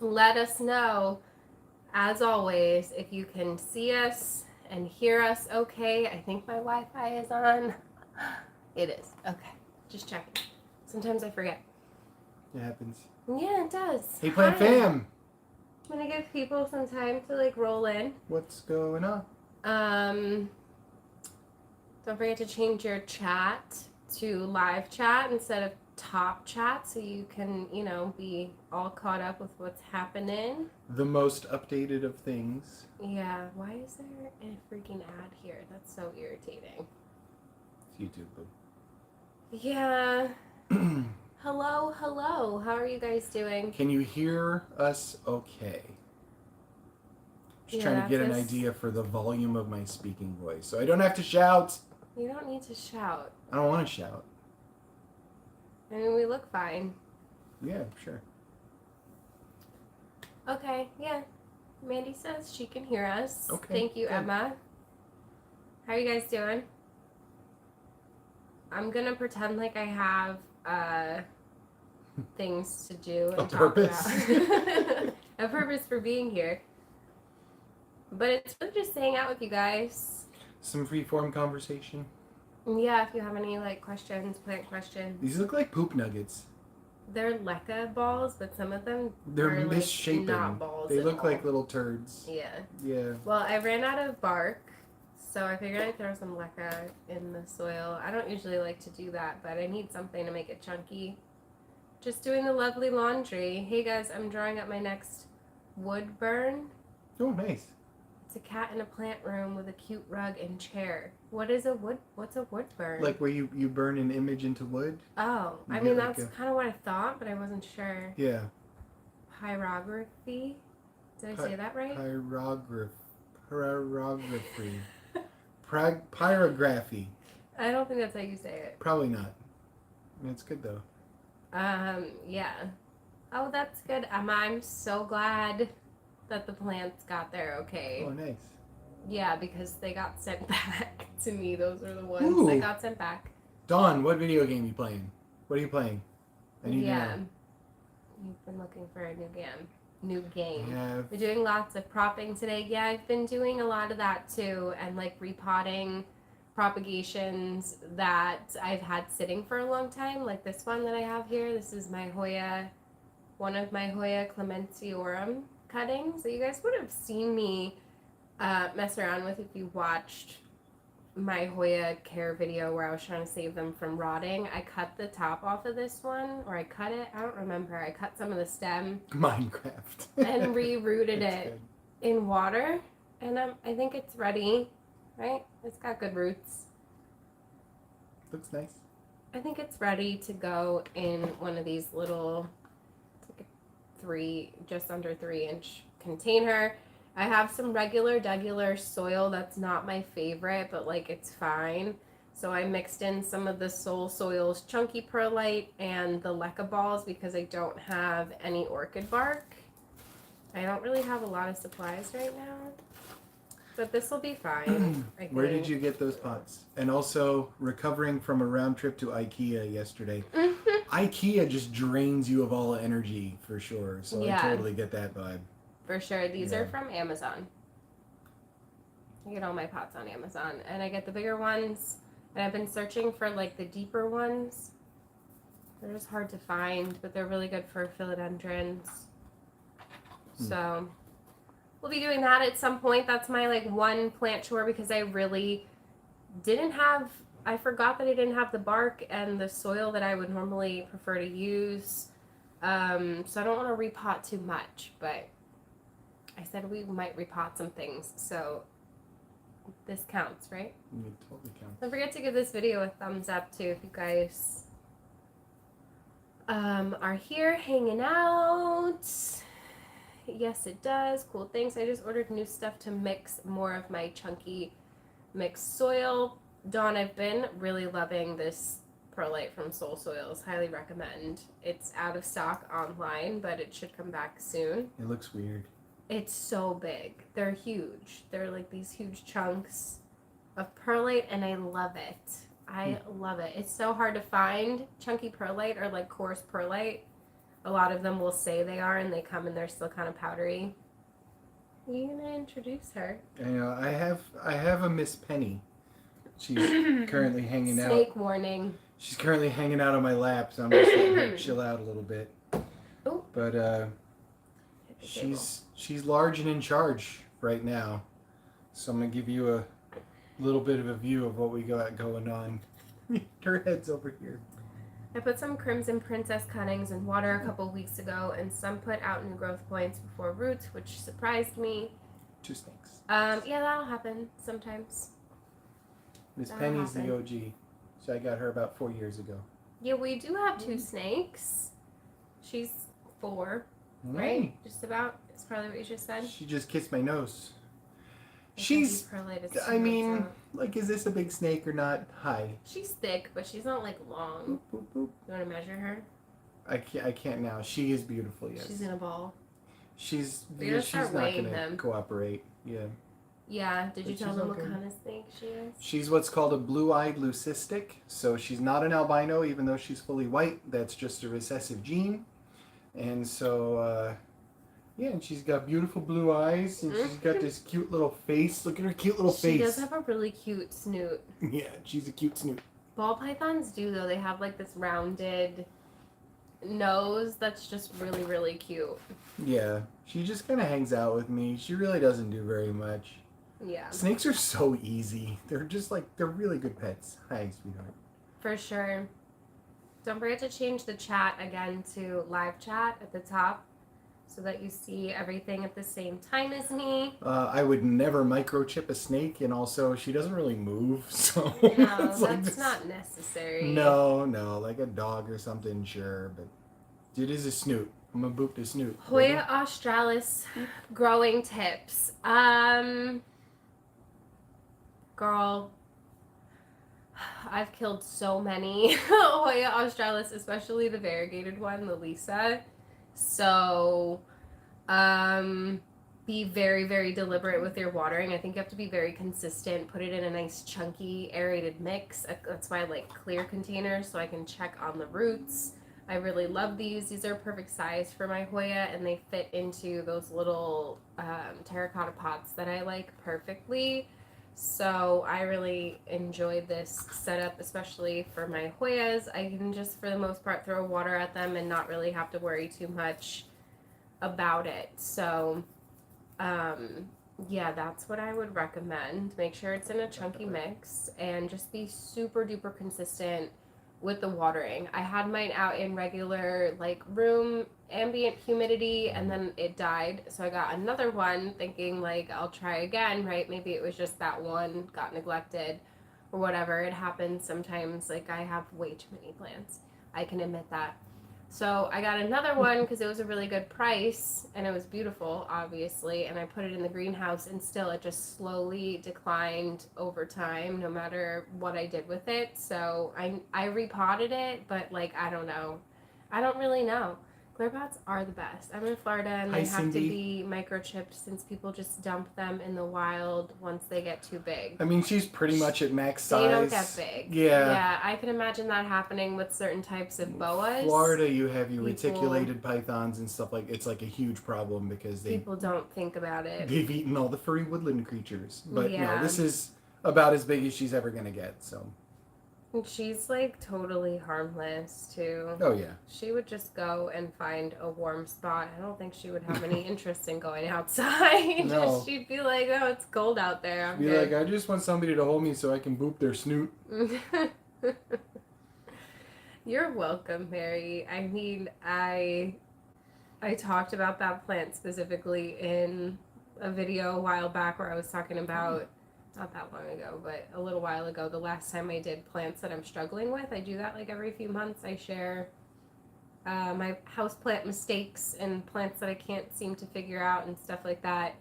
let us know, as always, if you can see us and hear us okay. I think my Wi-Fi is on. It is. Okay. Just checking. Sometimes I forget. It happens. Yeah, it does. Hey, Plant Hi. Fam! I'm gonna give people some time to like roll in. What's going on? Don't forget to change your chat to live chat instead of top chat so you can, be all caught up with what's happening. The most updated of things. Yeah, why is there a freaking ad here? That's so irritating. It's YouTube, boo. Yeah. Hello. How are you guys doing? Can you hear us okay? Just trying to get an idea for the volume of my speaking voice. So I don't have to shout. You don't need to shout. I don't want to shout. I mean, we look fine. Yeah, sure. Okay, yeah. Mandy says she can hear us. Okay. Thank you, good. Emma. How are you guys doing? I'm gonna pretend like I have things to do and talk about. A purpose for being here. But it's really just to hang out with you guys. Some free-form conversation. Yeah, if you have any questions, plant questions. These look like poop nuggets. They're leca balls, but some of them They're are misshapen. not balls. They at look all. like little turds. Yeah. Yeah. Well, I ran out of bark, so I figured I'd throw some leca in the soil. I don't usually like to do that, but I need something to make it chunky. Just doing the lovely laundry. Hey guys, I'm drawing up my next wood burn. Oh, nice. It's a cat in a plant room with a cute rug and chair. What's a wood burn? Like where you burn an image into wood? Oh, You I mean, get like that's kind of what I thought, but I wasn't sure. Yeah. Pyrography? Did I say that right? Pyrography. Pyrography. I don't think that's how you say it. Probably not. It's good though. Yeah. Oh, that's good, Emma. I'm so glad that the plants got there okay. Oh, nice. Yeah, because they got sent back to me. Those are the ones that got sent back. Dawn, what video game are you playing? What are you playing? I need to know. You've been looking for a new game. Yeah. We're doing lots of propping today. Yeah, I've been doing a lot of that too, and repotting propagations that I've had sitting for a long time, like this one that I have here. This is my Hoya, one of my Hoya clementiorum cuttings that you guys would have seen me mess around with if you watched my Hoya care video where I was trying to save them from rotting. I cut the top off of this one, or I cut it. I don't remember. I cut some of the stem. Minecraft. And re-rooted it in water, and I think it's ready. Right? It's got good roots. Looks nice. I think it's ready to go in one of these little, just under 3-inch container. I have some regular soil that's not my favorite, but it's fine. So I mixed in some of the Soul Soil's chunky perlite and the leca balls because I don't have any orchid bark. I don't really have a lot of supplies right now. But this will be fine. Where did you get those pots? And also, recovering from a round trip to IKEA yesterday. IKEA just drains you of all energy, for sure. So I totally get that vibe. For sure. These are from Amazon. I get all my pots on Amazon. And I get the bigger ones. And I've been searching for the deeper ones. They're just hard to find, but they're really good for philodendrons. So we'll be doing that at some point. That's my one plant chore because I really I forgot that I didn't have the bark and the soil that I would normally prefer to use. So I don't want to repot too much, but I said we might repot some things. So this counts, right? It totally counts. Don't forget to give this video a thumbs up too if you guys are here hanging out. Yes, it does. Cool, thanks. I just ordered new stuff to mix more of my chunky mixed soil. Dawn, I've been really loving this perlite from Soul Soils. Highly recommend. It's out of stock online, but it should come back soon. It looks weird. It's so big. They're huge. They're these huge chunks of perlite, and I love it. I love it. It's so hard to find chunky perlite or coarse perlite. a lot of them will say they are, and they come and they're still kind of powdery. Are you gonna introduce her? I have a Miss Penny. She's currently hanging out. Snake warning. She's currently hanging out on my lap, so I'm just letting her chill out a little bit. Ooh. But she's large and in charge right now. So I'm gonna give you a little bit of a view of what we got going on. Her head's over here. I put some Crimson Princess cuttings in water a couple weeks ago, and some put out new growth points before roots, which surprised me. 2 snakes. Yeah, that'll happen sometimes. Miss Penny's the OG. So I got her about 4 years ago. Yeah, we do have 2 snakes. She's 4, right? Just about. It's probably what you just said. She just kissed my nose. She's, I mean, like, is this a big snake or not? Hi. She's thick, but she's not, like, long. Boop, boop, boop. You want to measure her? I can't now. She is beautiful, yes. She's in a ball. She's not weighing going to them. cooperate. Yeah. Yeah. Did you But tell she's them okay. what kind of snake she is? She's what's called a blue-eyed leucistic. So she's not an albino, even though she's fully white. That's just a recessive gene. And so, yeah, and she's got beautiful blue eyes, and she's got this cute little face. Look at her cute little face. She does have a really cute snoot. Yeah, she's a cute snoot. Ball pythons do, though. They have, like, this rounded nose that's just really, really cute. Yeah, she just kind of hangs out with me. She really doesn't do very much. Yeah. Snakes are so easy. They're just like, they're really good pets. Hi, sweetheart. For sure. Don't forget to change the chat again to live chat at the top so that you see everything at the same time as me. I would never microchip a snake, and also she doesn't really move, so No, it's like that's this. not necessary. No, like a dog or something, sure, but it is a snoot. I'm gonna boop the snoot. Hoya australis growing tips. Girl, I've killed so many Hoya australis, especially the variegated one, the Lisa. So, be very, very deliberate with your watering. I think you have to be very consistent. Put it in a nice chunky aerated mix. That's why I like clear containers so I can check on the roots. I really love these. These are perfect size for my Hoya, and they fit into those little terracotta pots that I like perfectly. So I really enjoyed this setup, especially for my Hoyas. I can just, for the most part, throw water at them and not really have to worry too much about it. So, yeah, that's what I would recommend. Make sure it's in a chunky mix and just be super duper consistent with the watering. I had mine out in regular, like, room ambient humidity, and then it died, so I got another one thinking, like, I'll try again, right? Maybe it was just that one got neglected or whatever. It happens sometimes. Like, I have way too many plants, I can admit that. So I got another one because it was a really good price and it was beautiful, obviously, and I put it in the greenhouse, and still it just slowly declined over time no matter what I did with it. So I repotted it, but, like, I don't know. I don't really know. Clear pots are the best. I'm in Florida, and they have to be microchipped since people just dump them in the wild once they get too big. I mean, she's pretty much at max size. They don't get big. Yeah. Yeah, I can imagine that happening with certain types of boas. Florida, you have your reticulated pythons and stuff like. It's like a huge problem because people don't think about it. They've eaten all the furry woodland creatures, but yeah. No, this is about as big as she's ever gonna get. So. And she's, like, totally harmless, too. Oh, yeah. She would just go and find a warm spot. I don't think she would have any interest in going outside. No. She'd be like, oh, it's cold out there. I'm be good. like, I just want somebody to hold me so I can boop their snoot. You're welcome, Mary. I mean, I talked about that plant specifically in a video a while back where I was talking about, not that long ago, but a little while ago, the last time I did plants that I'm struggling with. I do that, like, every few months. I share my houseplant mistakes and plants that I can't seem to figure out and stuff like that.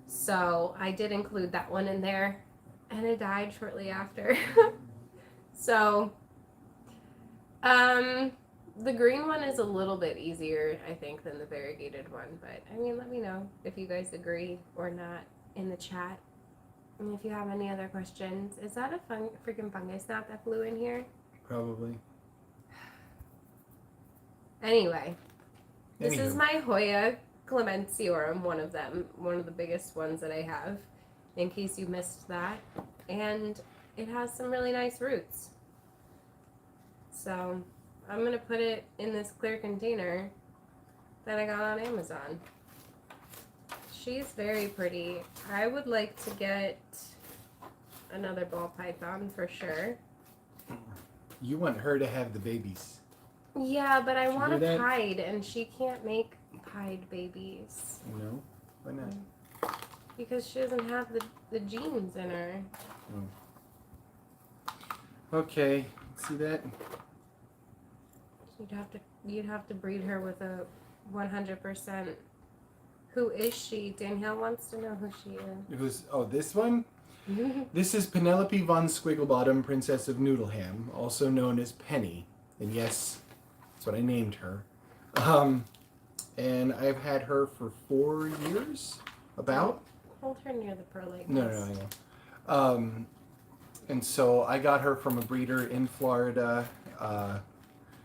So I did include that one in there, and it died shortly after. So, the green one is a little bit easier, I think, than the variegated one. But, I mean, let me know if you guys agree or not in the chat. And if you have any other questions. Is that a freaking fungus gnat that flew in here? Probably. Anyway, This is Anywho. my Hoya Clementiorum, one of them, one of the biggest ones that I have, in case you missed that. And it has some really nice roots. So I'm going to put it in this clear container that I got on Amazon. She's very pretty. I would like to get another ball python for sure. You want her to have the babies. Yeah, but I Did you want hear a that? pied, and she can't make pied babies. No? Why not? Because she doesn't have the genes in her. Okay. See that? You'd have to breed her with a 100%. Who is she? Danielle wants to know who she It was, this one? is. This is Penelope von Squigglebottom, Princess of Noodleham, also known as Penny. And yes, that's what I named her. And I've had her for 4 years, about. Hold her near the perlite. No, I know. And so I got her from a breeder in Florida.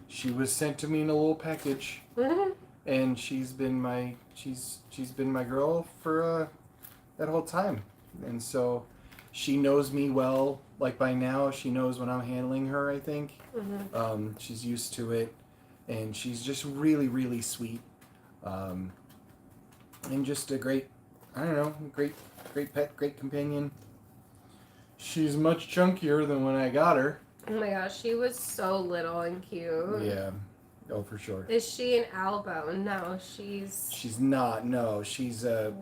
She was sent to me in a little package, and she's been my girl for that whole time. And so she knows me well. Like by now, she knows when I'm handling her. I think she's used to it, and she's just really, really sweet, and just a great pet, great companion. She's much chunkier than when I got her. Oh my gosh, she was so little and cute. Yeah. Oh, for sure. Is she an albo? No, She's not. No, she's a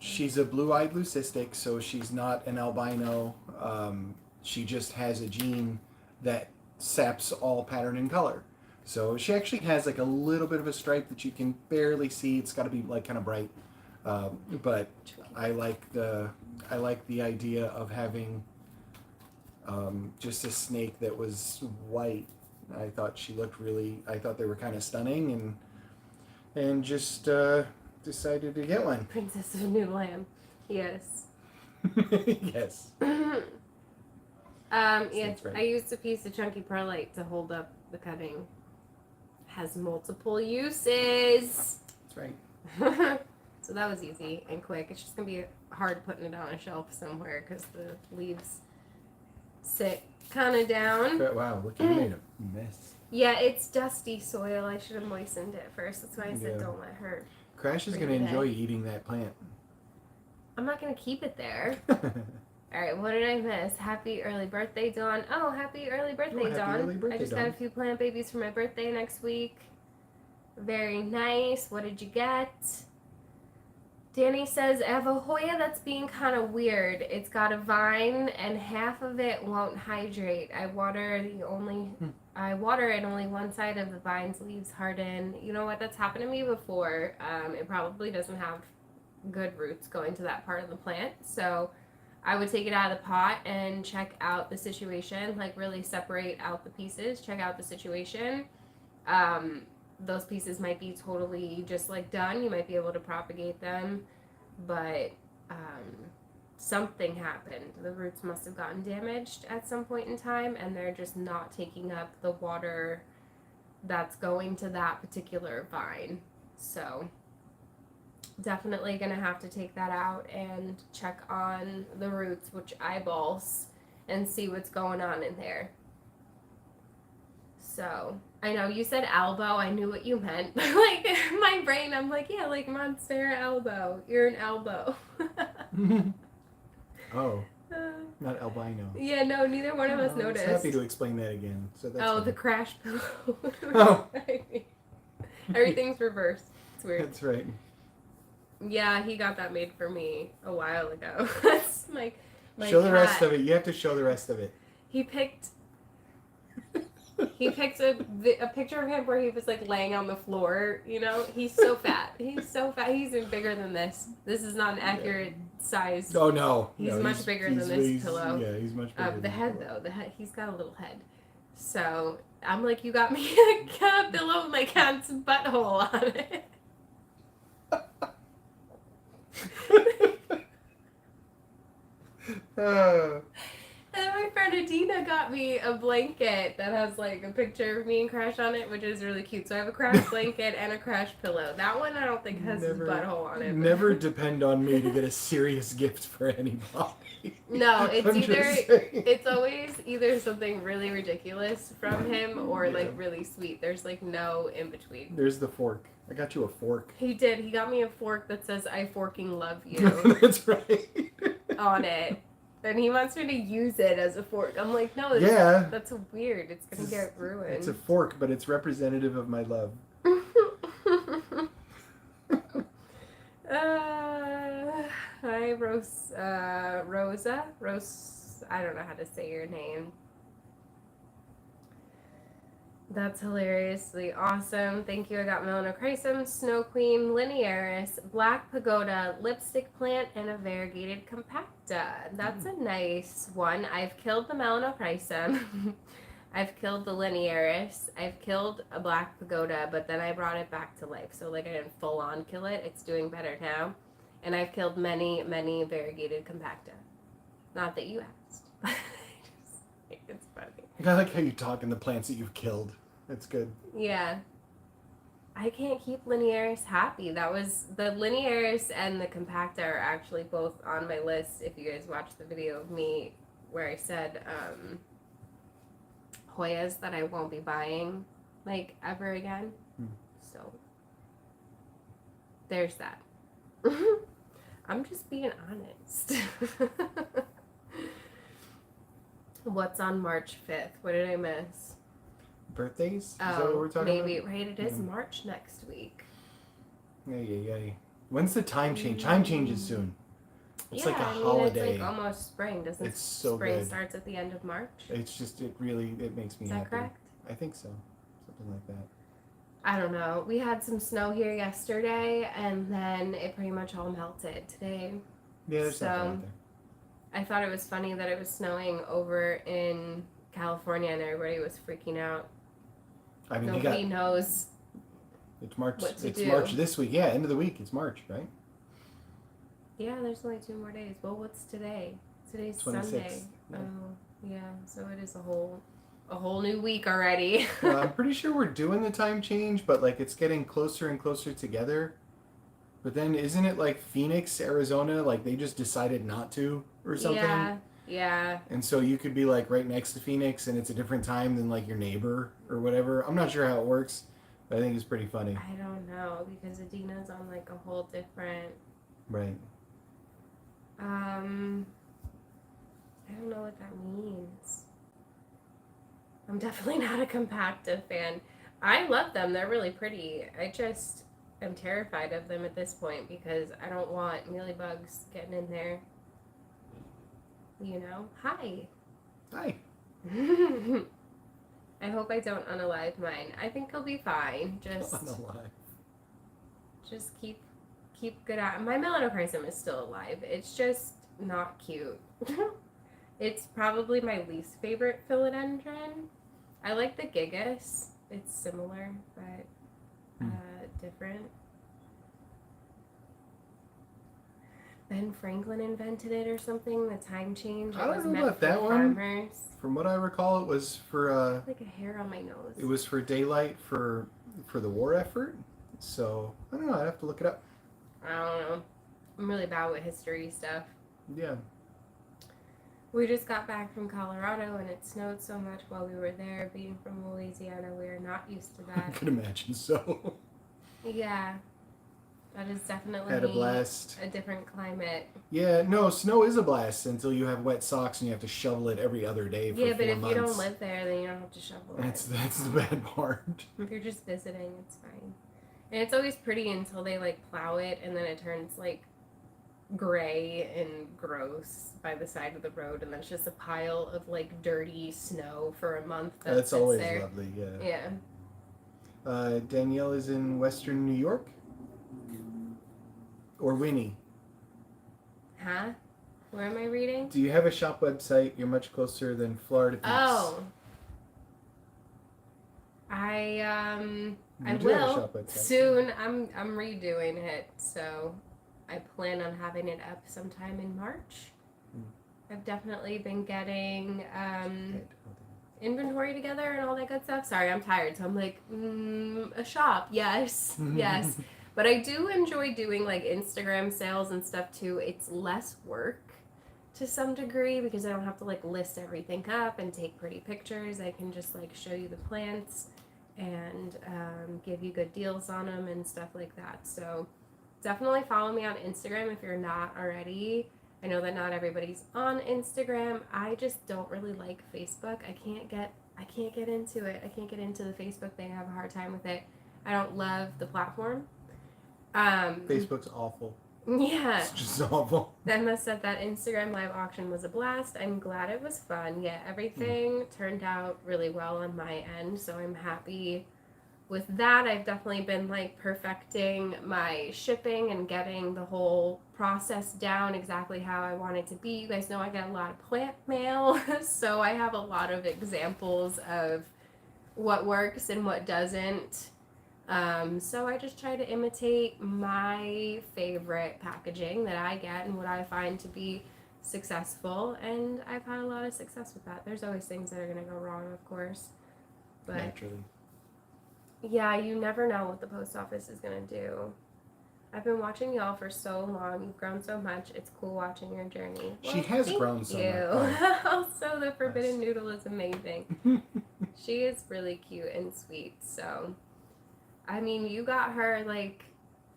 blue-eyed leucistic, so she's not an albino. She just has a gene that saps all pattern and color. So she actually has like a little bit of a stripe that you can barely see. It's got to be like kind of bright. But I like the idea of having just a snake that was white. I thought they were kind of stunning, and just decided to get one. Princess of New Lamb. Yes. Yes. Yes, right. I used a piece of chunky perlite to hold up the cutting. Has multiple uses. That's right. So that was easy and quick. It's just going to be hard putting it on a shelf somewhere because the leaves sit kind of down. But wow, look, you made a mess. Yeah, it's dusty soil. I should have moistened it first. That's why I said Yeah. don't let her. Crash is going to enjoy eating that plant. I'm not going to keep it there. All right, what did I miss? Happy early birthday, Dawn. Oh, happy early birthday, happy Dawn. early birthday, I just Dawn. got a few plant babies for my birthday next week. Very nice. What did you get? Danny says, I have a Hoya that's being kind of weird. It's got a vine and half of it won't hydrate. I water and only one side of the vine's leaves harden. You know what? That's happened to me before. It probably doesn't have good roots going to that part of the plant. So I would take it out of the pot and check out the situation, like really separate out the pieces, check out the situation. Those pieces might be totally just like done. You might be able to propagate them, but something happened. The roots must have gotten damaged at some point in time, and they're just not taking up the water that's going to that particular vine. So definitely gonna have to take that out and check on the roots, which eyeballs, and see what's going on in there. So I know you said elbow. I knew what you meant. Like my brain, I'm like, yeah, like Monstera elbow. You're an elbow. Oh, not albino. Yeah, no, neither one of us I was noticed. happy to explain that again. So that's Oh, fine. the crash pillow. Oh. Everything's reversed. It's weird. That's right. Yeah, he got that made for me a while ago. That's my Show the rest cat. of it. You have to show the rest of it. He picked a picture of him where he was like laying on the floor. You know, he's so fat. He's so fat. He's even bigger than this. This is not an accurate size. Oh no, He's no, much bigger than this pillow. Yeah, he's much bigger. The head though, he's got a little head. So I'm like, you got me a cat pillow with my cat's butthole on it. And then my friend Adina got me a blanket that has like a picture of me and Crash on it, which is really cute. So I have a Crash blanket and a Crash pillow. That one I don't think has his butthole on it. Never depend on me to get a serious gift for anybody. No, it's I'm either just saying. it's always either something really ridiculous from him or like really sweet. There's like no in between. There's the fork. I got you a fork. He did. He got me a fork that says "I forking love you" That's right. on it. And he wants me to use it as a fork. I'm like, no, that's weird. It's gonna get ruined. It's a fork, but it's representative of my love. Hi, Rosa. I don't know how to say your name. That's hilariously awesome. Thank you. I got Melanochrysum, Snow Queen, Linearis, Black Pagoda, Lipstick Plant, and a Variegated Compacta. That's a nice one. I've killed the Melanochrysum. I've killed the Linearis. I've killed a Black Pagoda, but then I brought it back to life. So, like, I didn't full on kill it. It's doing better now. And I've killed many, many Variegated Compacta. Not that you asked. I just think it's funny. I like how you talk in the plants that you've killed. That's good. Yeah. I can't keep Linearis happy. That was the Linearis and the Compacta are actually both on my list. If you guys watched the video of me where I said Hoyas that I won't be buying like ever again. So there's that. I'm just being honest. What's on March 5th? What did I miss? Birthdays? Is that what we're talking maybe, about? right? It is March next week. Yeah. When's the time change? Time changes soon. It's like a holiday. It's like almost spring. Doesn't it's so spring good. starts at the end of March? It's just, it makes me happy. Is that correct? I think so. Something like that. I don't know. We had some snow here yesterday, and then it pretty much all melted today. Yeah, there's something out there. I thought it was funny that it was snowing over in California and everybody was freaking out. I mean, nobody knows. It's March. What to it's do. March this week. Yeah, end of the week. It's March, right? Yeah, there's only 2 more days. Well, what's today? Today's 26th. Sunday. Yeah. Oh, yeah. So it is a whole new week already. Well, I'm pretty sure we're doing the time change, but like it's getting closer and closer together. But then isn't it like Phoenix, Arizona? Like they just decided not to or something? Yeah. And so you could be like right next to Phoenix and it's a different time than like your neighbor or whatever. I'm not sure how it works, but I think it's pretty funny. I don't know because Adina's on like a whole different. Right. I don't know what that means. I'm definitely not a Compacta fan. I love them. They're really pretty. I just am terrified of them at this point because I don't want mealybugs getting in there. You know? Hi. Hi. I hope I don't unalive mine. I think he'll be fine. Just keep good eye. My Melanochrysum is still alive. It's just not cute. It's probably my least favorite philodendron. I like the Gigas. It's similar, but different. Ben Franklin invented it or something. The time change. I don't know about that one. From what I recall, it was for like a hair on my nose. It was for daylight for the war effort. So I don't know. I'd have to look it up. I don't know. I'm really bad with history stuff. Yeah. We just got back from Colorado and it snowed so much while we were there. Being from Louisiana, we are not used to that. I could imagine so. Yeah. That is definitely Had a blast. A different climate. Yeah, no, snow is a blast until you have wet socks and you have to shovel it every other day for 4 months. Yeah, but if you don't live there, then you don't have to shovel it. That's the bad part. If you're just visiting, it's fine. And it's always pretty until they like plow it and then it turns like gray and gross by the side of the road and then it's just a pile of like dirty snow for a month. That's always there. lovely, yeah. Yeah. Danielle is in Western New York? Or Winnie? Huh? Where am I reading? Do you have a shop website? You're much closer than Florida Peaks. Oh. I do have a will shop website. soon. I'm redoing it, so I plan on having it up sometime in March. I've definitely been getting inventory together and all that good stuff. Sorry, I'm tired, so I'm like, a shop, yes, yes. But I do enjoy doing like Instagram sales and stuff too. It's less work to some degree because I don't have to like list everything up and take pretty pictures. I can just like show you the plants and give you good deals on them and stuff like that. So definitely follow me on Instagram if you're not already. I know that not everybody's on Instagram. I just don't really like Facebook. I can't get into it. I can't get into the Facebook thing. I have a hard time with it. I don't love the platform. Facebook's awful. Yeah. It's just awful. Emma said that Instagram live auction was a blast. I'm glad it was fun. Yeah, everything turned out really well on my end, so I'm happy with that. I've definitely been like perfecting my shipping and getting the whole process down exactly how I want it to be. You guys know I get a lot of plant mail, so I have a lot of examples of what works and what doesn't. So I just try to imitate my favorite packaging that I get and what I find to be successful, and I've had a lot of success with that. There's always things that are going to go wrong, of course, but Naturally. yeah, you never know what the post office is going to do. I've been watching y'all for so long. You've grown so much. It's cool watching your journey. She has grown so much. Also, the Forbidden Noodle is amazing. She is really cute and sweet. So, I mean, you got her like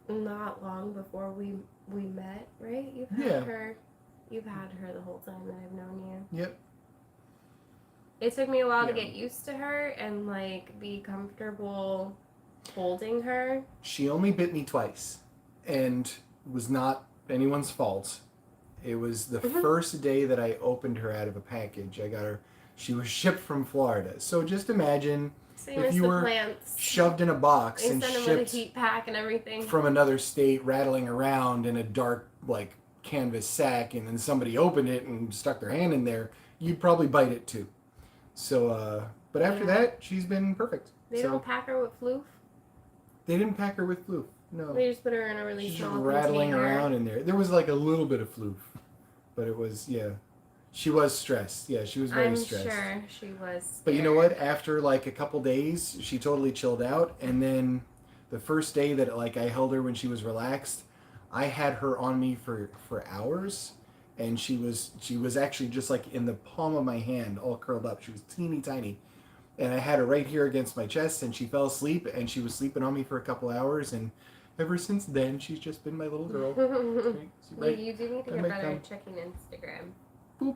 not long before we met, right? You've had her. You've had her the whole time that I've known you. Yep. It took me a while to get used to her and like be comfortable holding her. She only bit me twice, and it was not anyone's fault. It was the first day that I opened her out of a package. I got her. She was shipped from Florida. So just imagine if you were shoved in a box and shipped with a heat pack and everything from another state, rattling around in a dark like canvas sack, and then somebody opened it and stuck their hand in there. You'd probably bite it too. So, but after that, she's been perfect. They don't pack her with floof? They didn't pack her with floof. No. They just put her in a really small container. Rattling around in there. There was like a little bit of floof, but it was, yeah. She was stressed. Yeah, she was very stressed. I'm sure she was scared. But you know what? After like a couple days, she totally chilled out. And then the first day that like I held her when she was relaxed, I had her on me for hours. And she was actually just like in the palm of my hand, all curled up. She was teeny tiny. And I had her right here against my chest, and she fell asleep, and she was sleeping on me for a couple hours. And ever since then, she's just been my little girl. Right, you do need to get better at checking Instagram. Boop.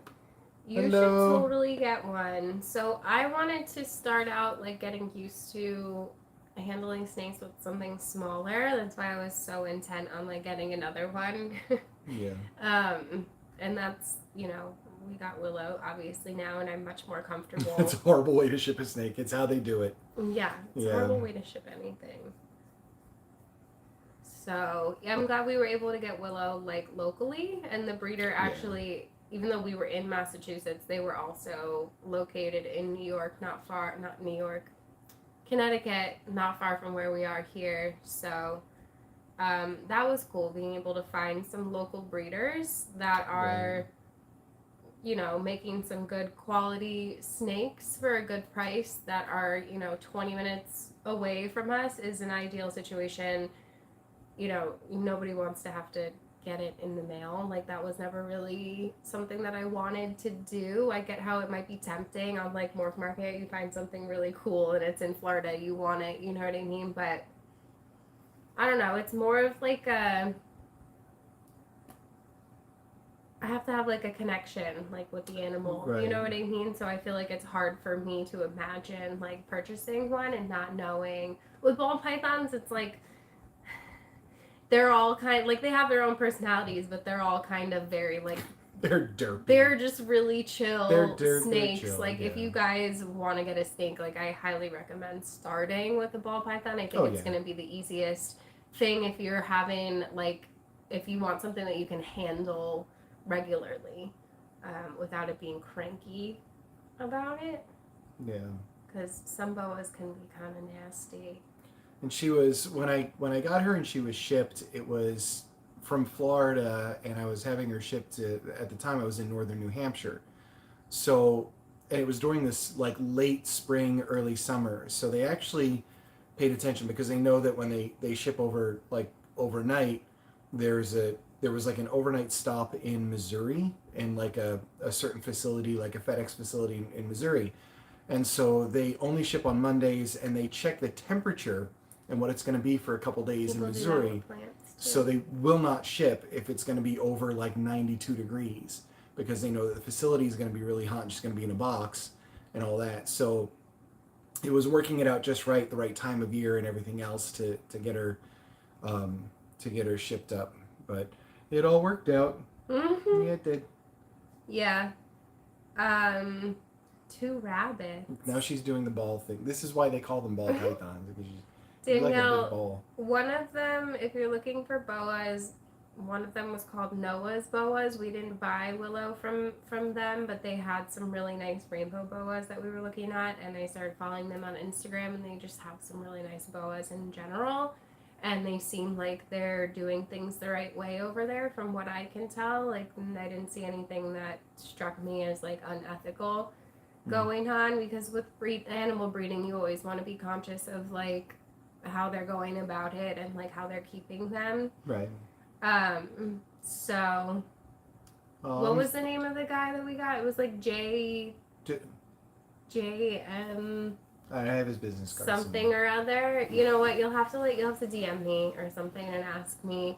You should totally get one. So I wanted to start out like getting used to handling snakes with something smaller. That's why I was so intent on like getting another one. Yeah. And that's, you know, we got Willow obviously now, and I'm much more comfortable. It's a horrible way to ship a snake. It's how they do it. Yeah, it's a horrible way to ship anything. So yeah, I'm glad we were able to get Willow like locally, and the breeder actually, even though we were in Massachusetts, they were also located in Connecticut, not far from where we are here. So that was cool, being able to find some local breeders that are, you know, making some good quality snakes for a good price that are, you know, 20 minutes away from us is an ideal situation. You know, nobody wants to have to get it in the mail. Like, that was never really something that I wanted to do. I get how it might be tempting on like Morph Market. You find something really cool and it's in Florida, you want it, you know what I mean? But I don't know, it's more of like I have to have like a connection like with the animal, you know what I mean? So I feel like it's hard for me to imagine like purchasing one and not knowing. With ball pythons, it's like they're all kind like they have their own personalities, but they're all kind of very like they're derpy. They're just really chill snakes. They're chill, like if you guys want to get a snake, like I highly recommend starting with the ball python. I think it's going to be the easiest thing if you're having like if you want something that you can handle regularly without it being cranky about it. Yeah. Because some boas can be kind of nasty. And she was when I got her and she was shipped, it was from Florida, and I was having her shipped to. At the time, I was in northern New Hampshire, so and it was during this like late spring, early summer. So they actually paid attention because they know that when they ship over like overnight, there was like an overnight stop in Missouri in like a certain facility, like a FedEx facility in Missouri. And so they only ship on Mondays, and they check the temperature and what it's going to be for a couple days People in do that Missouri. with plants, too. So they will not ship if it's going to be over like 92 degrees because they know that the facility is going to be really hot and just going to be in a box and all that. So it was working it out just right, the right time of year and everything else to get her shipped up. But it all worked out. Mm-hmm. Yeah, it did. Yeah. 2 rabbits. Now she's doing the ball thing. This is why they call them ball pythons, because she's like a big Danielle, ball. one of them, if you're looking for boas, one of them was called Noah's boas. We didn't buy willow from them, but they had some really nice rainbow boas that we were looking at, and I started following them on Instagram, and they just have some really nice boas in general, and they seem like they're doing things the right way over there from what I can tell. Like, I didn't see anything that struck me as like unethical going on, because with animal breeding, you always want to be conscious of like how they're going about it and like how they're keeping them. Right. So what was the name of the guy that we got? It was like JM I have his business card. something or other. You know what? You'll have to DM me or something and ask me,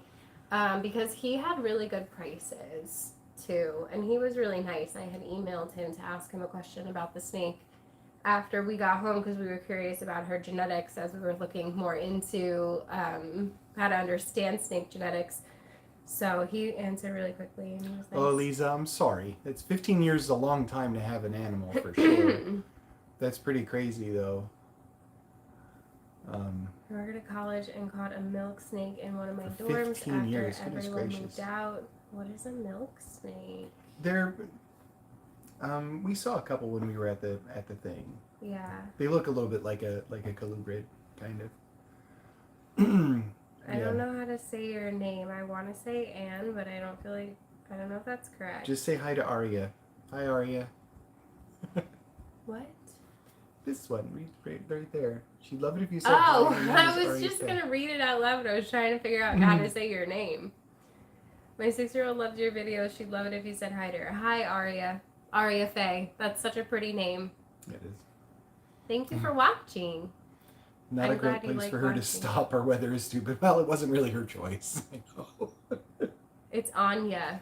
because he had really good prices too, and he was really nice. I had emailed him to ask him a question about the snake after we got home because we were curious about her genetics as we were looking more into how to understand snake genetics. So he answered really quickly, and he was nice. Oh, Lisa, I'm sorry. It's 15 years is a long time to have an animal, for sure. That's pretty crazy, though. I worked at college and caught a milk snake in one of my dorms after years, everyone moved out. What is a milk snake? We saw a couple when we were at the thing. Yeah. They look a little bit like a colubrid, kind of. I don't know how to say your name. I want to say Anne, but I don't know if that's correct. Just say hi to Arya. Hi, Arya. What? This one, right there. She'd love it if you said Oh, hi. I was just going to read it out loud, but I was trying to figure out how to say your name. My 6-year-old loved your video. She'd love it if you said hi to her. Hi, Arya. Arya Faye. That's such a pretty name. It is. Thank you for watching. Not a great place for her to stop. Our weather is stupid. Well, it wasn't really her choice. I know. It's Anya.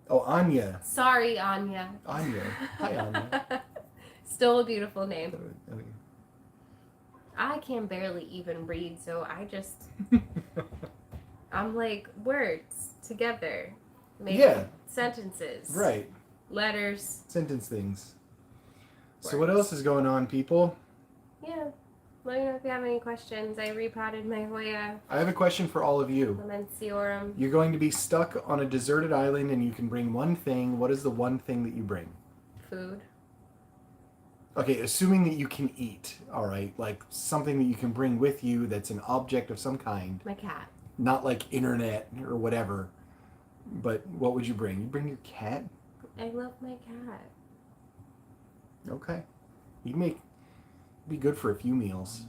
Oh, Anya. Sorry, Anya. Anya. Hi, Anya. Still a beautiful name. Okay. I can barely even read, so I'm like words together. Maybe sentences. Right. Letters. Sentence things. Words. So what else is going on, people? Yeah. Let me know if you have any questions. I repotted my Hoya I have a question for all of you. Lamenciorum. You're going to be stuck on a deserted island and you can bring one thing. What is the one thing that you bring? Food. Okay, assuming that you can eat, all right? Like something that you can bring with you that's an object of some kind. My cat. Not like internet or whatever. But what would you bring? You bring your cat? I love my cat. Okay. Be good for a few meals.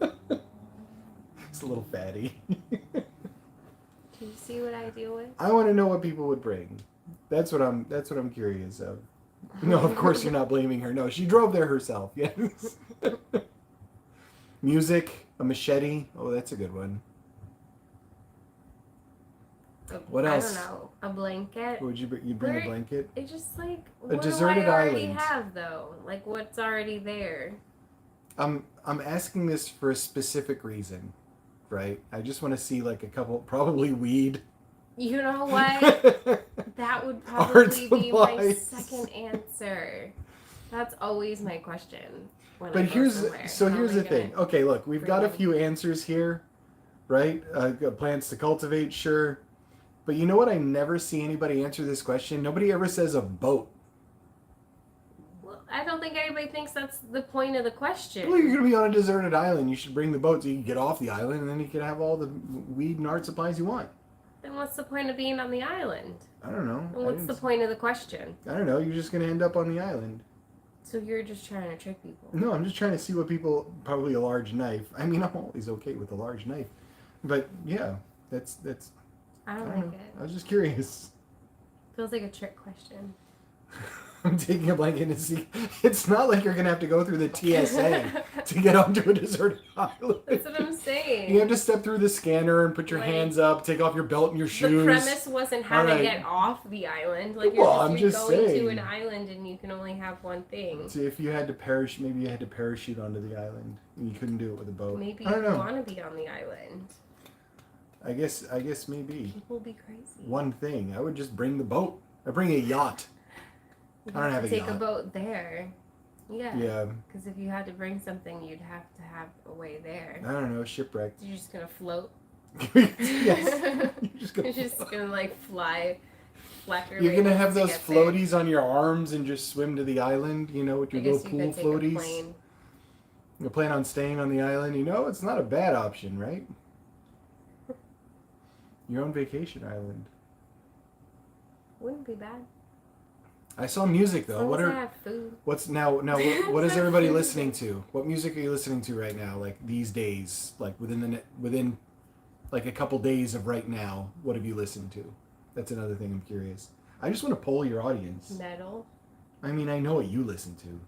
It's a little fatty. Do you see what I deal with? I want to know what people would bring. That's what I'm curious of. No, of course you're not blaming her. No, she drove there herself. Yes. Music, a machete. Oh, that's a good one. What else? I don't know. A blanket. Would you bring a blanket? It's just like A deserted what do I already island. have though? Like what's already there? I'm asking this for a specific reason, right? I just want to see like a couple, probably weed. You know what? That would probably be my supplies. second answer. That's always my question. When But I go here's somewhere. so How here's am I the thing. gonna- Okay, look, we've got a bring few answers here, right? Plants to cultivate, sure. But you know what? I never see anybody answer this question. Nobody ever says a boat. Well, I don't think anybody thinks that's the point of the question. Well, you're gonna be on a deserted island. You should bring the boat so you can get off the island, and then you can have all the weed and art supplies you want. Then what's the point of being on the island? I don't know. And what's the point of the question? I don't know. You're just gonna end up on the island. So you're just trying to trick people. No, I'm just trying to see what people. Probably a large knife. I mean, I'm always okay with a large knife, but yeah, that's. I don't I like don't know. it. I was just curious. Feels like a trick question. I'm taking a blanket to see. It's not like you're gonna have to go through the TSA to get onto a deserted island. That's what I'm saying. You have to step through the scanner and put your hands up, take off your belt and your shoes. The premise wasn't how to get off the island. Like you're Well, you're just going saying. to an island and you can only have one thing. See, if you had to parachute, maybe you had to parachute onto the island, and you couldn't do it with a boat. Maybe I don't you know. want to be on the island. I guess maybe. People will be crazy. One thing, I would just bring the boat. I bring a yacht. You I don't have a take yacht. a boat there. Yeah. Yeah. Because if you had to bring something, you'd have to have a way there. I don't know, shipwrecked. You're just gonna float. Yes. You're just gonna like fly, flap your You're gonna wings have to those get there. floaties on your arms and just swim to the island, you know, with I your guess little you pool could take a floaties. plane. You plan on staying on the island, you know, it's not a bad option, right? Your own vacation island. Wouldn't be bad. I saw music As though. long What as I are have food. what's now what is everybody listening to? What music are you listening to right now? Like these days, like within like a couple days of right now, what have you listened to? That's another thing I'm curious. I just want to poll your audience. Metal. I mean, I know what you listen to.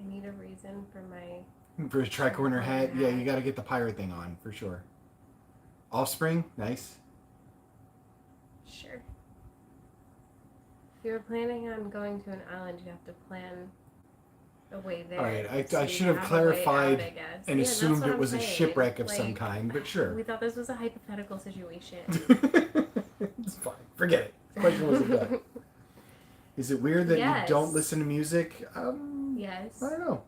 I need a reason for my. For a tri-corner hat, yeah, you got to get the pirate thing on for sure. Offspring, nice. Sure. If you're planning on going to an island, you have to plan a way there. All right, so I you should have have a way out, clarified I guess. and Yeah, that's assumed what it I'm was a saying. shipwreck of Like, some kind, but sure. We thought this was a hypothetical situation. It's fine. Forget it. The question wasn't done. Is it weird that Yes. you don't listen to music? Yes. I don't know.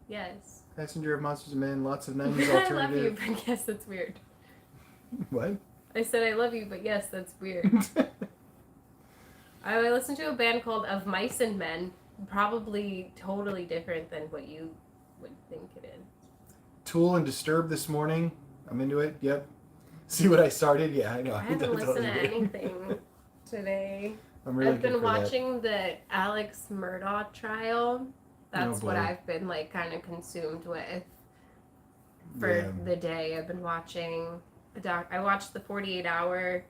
Yes. Passenger of Monsters and Men, lots of 90s I love you, alternative. but yes, that's weird. What? I said I love you, but yes, that's weird. I listened to a band called Of Mice and Men, probably totally different than what you would think it is. Tool and Disturbed this morning. I'm into it. Yep. See what I started? Yeah, I know. I haven't listened to anything today. I'm really I've good been for that. watching the Alex Murdaugh trial. That's Oh, what boy. I've been like kind of consumed with for the day. I've been watching I watched the 48-hour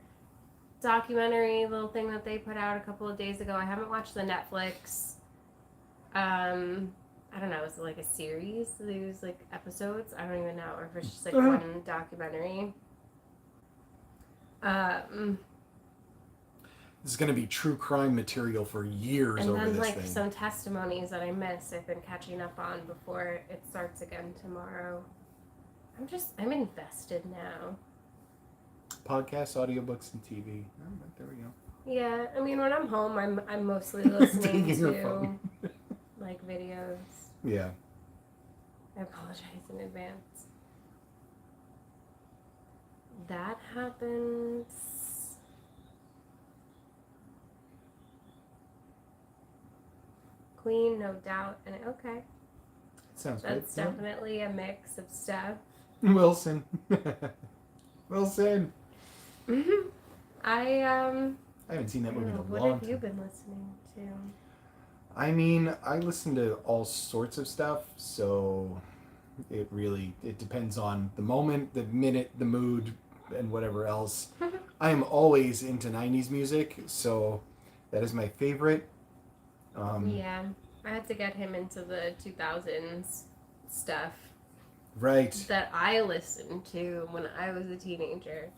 documentary little thing that they put out a couple of days ago. I haven't watched the Netflix. I don't know. Is it like a series? These like episodes? I don't even know, or if it's just like one documentary. This is going to be true crime material for years And over then this like thing. some testimonies that I missed, I've been catching up on before it starts again tomorrow. I'm invested now. Podcasts, audiobooks, and TV. Oh, there we go. Yeah, I mean when I'm home, I'm mostly listening Taking your to phone. like videos. Yeah. I apologize in advance. That happens. Queen, no doubt, and okay. Sounds That's good. definitely a mix of stuff. Wilson. Wilson. I haven't seen that movie in a what long have you time. been listening to? I mean, I listen to all sorts of stuff, so it depends on the moment, the minute, the mood, and whatever else. I'm always into 90s music, so that is my favorite. Yeah, I had to get him into the 2000s stuff Right. that I listened to when I was a teenager.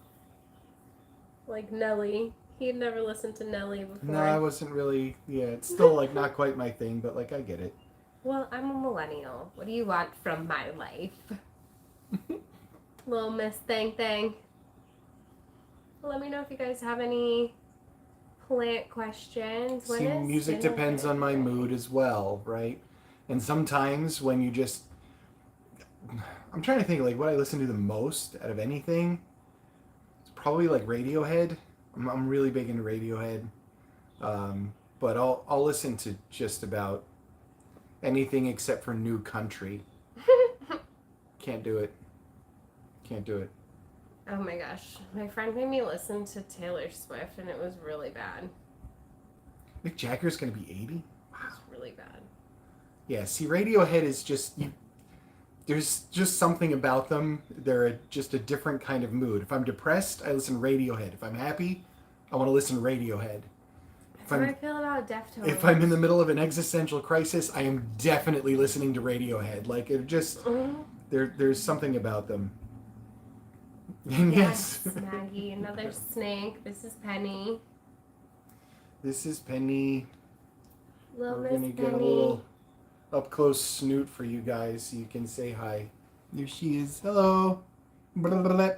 Like Nelly. He had never listened to Nelly before. No, I wasn't really. Yeah, it's still like not quite my thing, but like I get it. Well, I'm a millennial. What do you want from my life? Little Miss Thang. Let me know if you guys have any plant questions. See, music depends on my mood as well, right? And sometimes when you just, I'm trying to think like what I listen to the most out of anything. It's probably like Radiohead. I'm really big into Radiohead, but I'll listen to just about anything except for new country. Can't do it. Can't do it. Oh my gosh. My friend made me listen to Taylor Swift and it was really bad. Mick Jagger's gonna be 80? It was really bad. Yeah, see, Radiohead is just... there's just something about them. They're just a different kind of mood. If I'm depressed, I listen to Radiohead. If I'm happy, I want to listen to Radiohead. That's how I feel about Deftones. If I'm in the middle of an existential crisis, I am definitely listening to Radiohead. Like, it just... There's something about them. And yes, Maggie, another snake. This is Penny. This is Penny. Little We're Miss gonna get a Penny. little up close snoot for you guys so you can say hi. There she is. Hello. Blah, blah,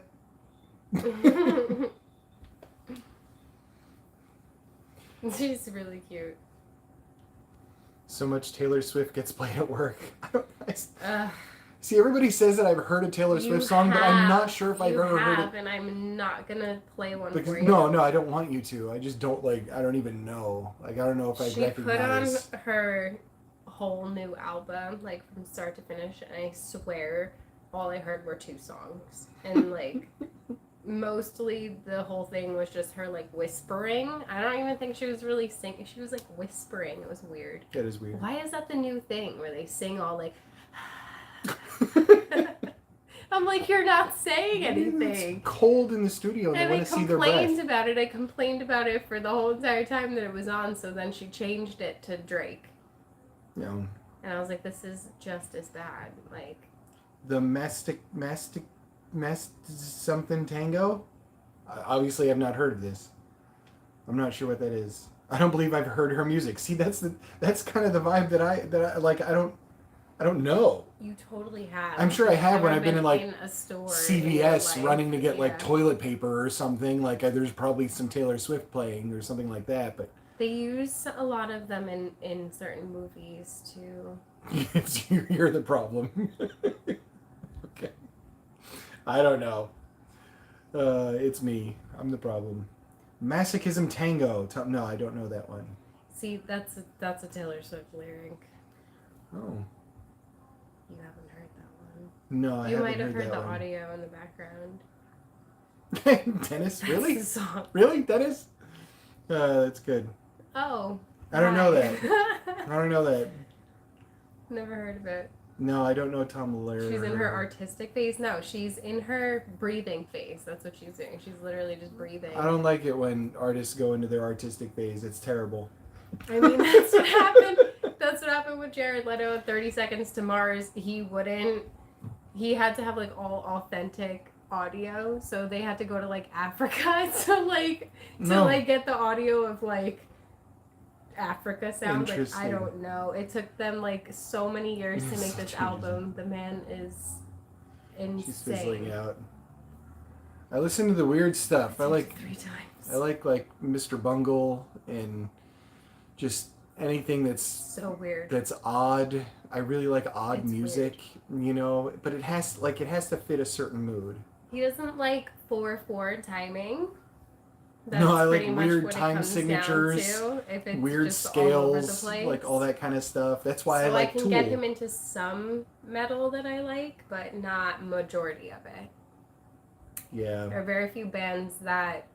blah. She's really cute. So much Taylor Swift gets played at work. See, everybody says that I've heard a Taylor Swift song, but I'm not sure if I've ever heard it. And I'm not gonna play one Because, for you. no, I don't want you to. I just don't I don't even know. Like, I don't know if I recognize. She put on her whole new album, like from start to finish, and I swear all I heard were 2 songs. And like mostly the whole thing was just her like whispering. I don't even think she was really singing. She was like whispering. It was weird. That is weird. Why is that the new thing where they sing all like I'm like, you're not saying anything. It's cold in the studio and they want to see their breath. I complained about it for the whole entire time that it was on, so then she changed it to Drake. Yeah. And I was like, this is just as bad. Like the something tango? Obviously I've not heard of this. I'm not sure what that is. I don't believe I've heard her music. See, that's kind of the vibe that I like. I don't know. You totally have. I'm sure I have when I've been in like a store CVS running to get like toilet paper or something. Like there's probably some Taylor Swift playing or something like that. But they use a lot of them in certain movies too. You're the problem. Okay. I don't know. It's me. I'm the problem. Masochism Tango. No, I don't know that one. See, that's a Taylor Swift lyric. Oh. You haven't heard that one. No, I haven't heard that one. You might have heard the audio in the background. Dennis, really? That's the song. Really, Dennis? That's good. Oh. I don't know that. I don't know that. Never heard of it. No, I don't know Tom Lehrer. She's in her artistic phase. No, she's in her breathing phase. That's what she's doing. She's literally just breathing. I don't like it when artists go into their artistic phase. It's terrible. I mean, that's what happened. That's what happened with Jared Leto in 30 Seconds to Mars. He had to have like all authentic audio, so they had to go to like Africa to get the audio of like Africa sounds. Like, I don't know. It took them like so many years to make this album. The man is insane. She's fizzling out. I listen to the weird stuff. I like 3 times. I like Mr. Bungle and just anything that's so weird. That's odd. I really like odd music, weird. You know, but it has to fit a certain mood. He doesn't like 4/4 timing. That's no, I like weird time signatures, weird scales, like all that kind of stuff. That's why I like Tool. So I can get him into some metal that I like, but not majority of it. Yeah. There are very few bands that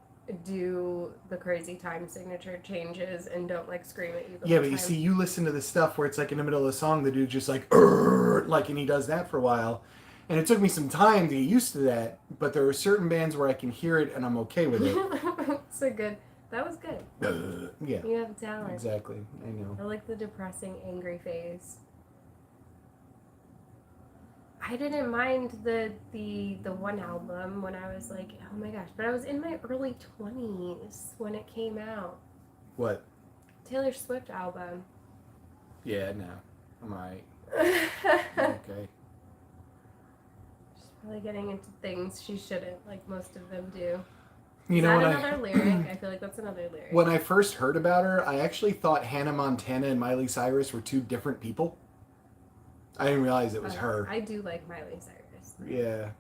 do the crazy time signature changes and don't like scream at you the whole but time. You see, you listen to the stuff where it's like in the middle of the song, the dude's just like, and he does that for a while. And it took me some time to get used to that, but there are certain bands where I can hear it and I'm okay with it. That was good. Yeah. You have talent. Exactly. I know. I like the depressing, angry phase. I didn't mind the one album when I was like, oh my gosh, but I was in my early 20s when it came out. What? Taylor Swift album. Yeah, no. I'm alright. Okay. Probably getting into things she shouldn't, like most of them do. You know, another lyric? I feel like that's another lyric. When I first heard about her, I actually thought Hannah Montana and Miley Cyrus were 2 different people. I didn't realize it was her. I do like Miley Cyrus. Yeah.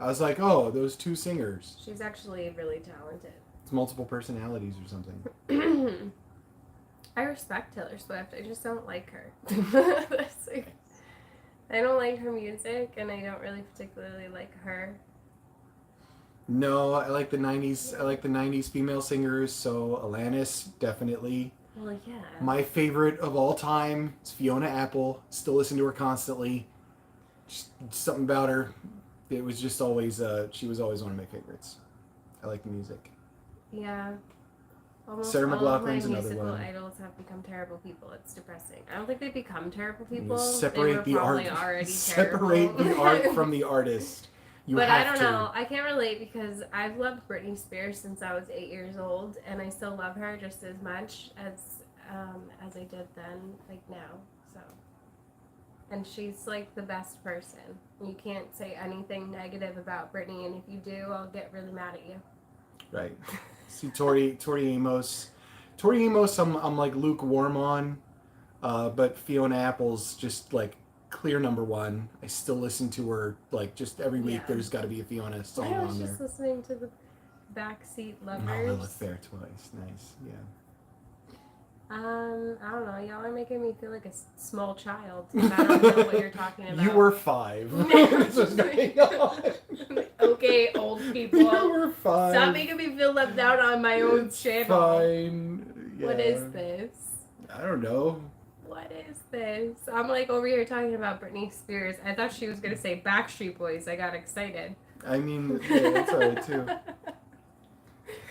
I was like, oh, those 2 singers. She's actually really talented. It's multiple personalities or something. I respect Taylor Swift. I just don't like her. That's like, I don't like her music, and I don't really particularly like her. No, I like the 90s. I like the 90s female singers, so Alanis, definitely. Well, yeah. My favorite of all time is Fiona Apple. Still listen to her constantly. Just something about her. It was just always, she was always one of my favorites. I like the music. Yeah. Almost Sarah all of my McLachlan's another musical one. idols have become terrible people. It's depressing. I don't think they become terrible people. Separate they the were art. probably already Separate terrible. the art from the artist. You but have I don't to. know. I can't relate because I've loved Britney Spears since I was 8 years old, and I still love her just as much as I did then, like now. So, and she's like the best person. You can't say anything negative about Britney, and if you do, I'll get really mad at you. Right. See, Tori Amos. Tori Amos, I'm like lukewarm on, but Fiona Apple's just like clear number one. I still listen to her like just every week. Yeah. There's got to be a Fiona song I was on just there. listening to the Backseat Oh, Lovers. Lilith Fair twice. Nice. Yeah. I don't know. Y'all are making me feel like a small child. I don't know what you're talking about. You were 5. This was going on. Okay, old people. You were 5. Stop making me feel left out on my own It's channel. fine. Yeah. What is this? I don't know. What is this? I'm like over here talking about Britney Spears. I thought she was gonna say Backstreet Boys. I got excited. I mean, yeah, that's alright too.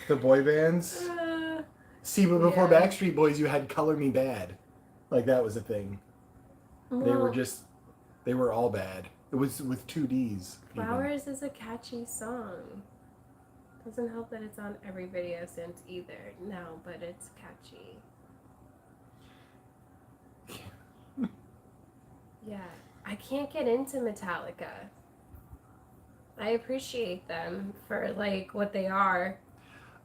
The boy bands. See, but before Yeah. Backstreet Boys, you had Color Me Bad. Like, that was a thing. Well, They were all bad. It was with 2 Ds. even. Flowers is a catchy song. Doesn't help that it's on every video since either. No, but it's catchy. Yeah, I can't get into Metallica. I appreciate them for like what they are.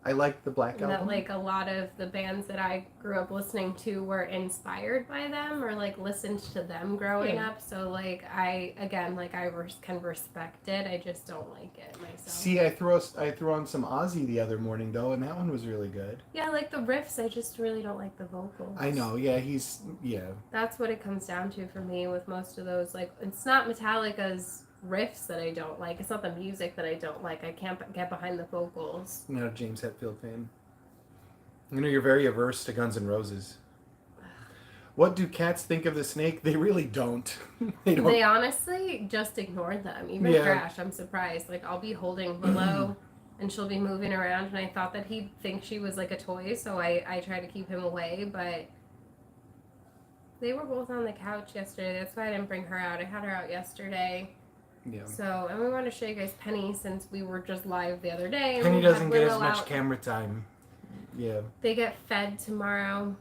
I like the Black And that Album. like a lot of the bands that I grew up listening to were inspired by them or like listened to them growing Yeah. up. So like I can respect it. I just don't like it myself. See, I threw on some Ozzy the other morning, though, and that one was really good. Yeah, I like the riffs. I just really don't like the vocals. I know, yeah, That's what it comes down to for me with most of those. Like, it's not Metallica's riffs that I don't like. It's not the music that I don't like. I can't get behind the vocals. not a James Hetfield fan. I know you're very averse to Guns N' Roses. What do cats think of the snake? They really don't. They don't. They honestly just ignore them. Even Yeah. Crash, I'm surprised. Like, I'll be holding Willow and she'll be moving around, and I thought that he'd think she was like a toy, so I try to keep him away, but they were both on the couch yesterday. That's why I didn't bring her out. I had her out yesterday. Yeah. So, and we wanted to show you guys Penny since we were just live the other day. and Penny we had doesn't get as Willow much out. camera time. Yeah. They get fed tomorrow.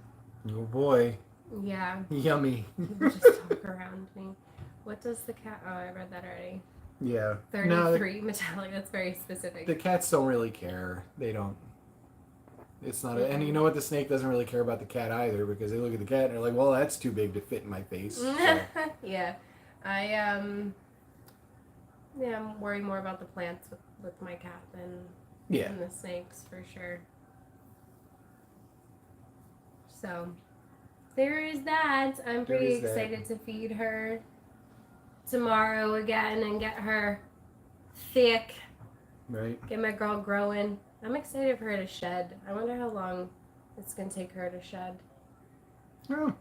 Oh boy. Yeah. Yummy. People just talk around me. What does the cat... Oh, I read that already. Yeah. 33 metallic. That's very specific. The cats don't really care. They don't. It's not and you know what? The snake doesn't really care about the cat either, because they look at the cat and they're like, well, that's too big to fit in my face. So. Yeah. I'm worried more about the plants with my cat than the snakes, for sure. So, there is that. I'm pretty excited to feed her tomorrow again and get her thick. Right. Get my girl growing. I'm excited for her to shed. I wonder how long it's going to take her to shed. Oh.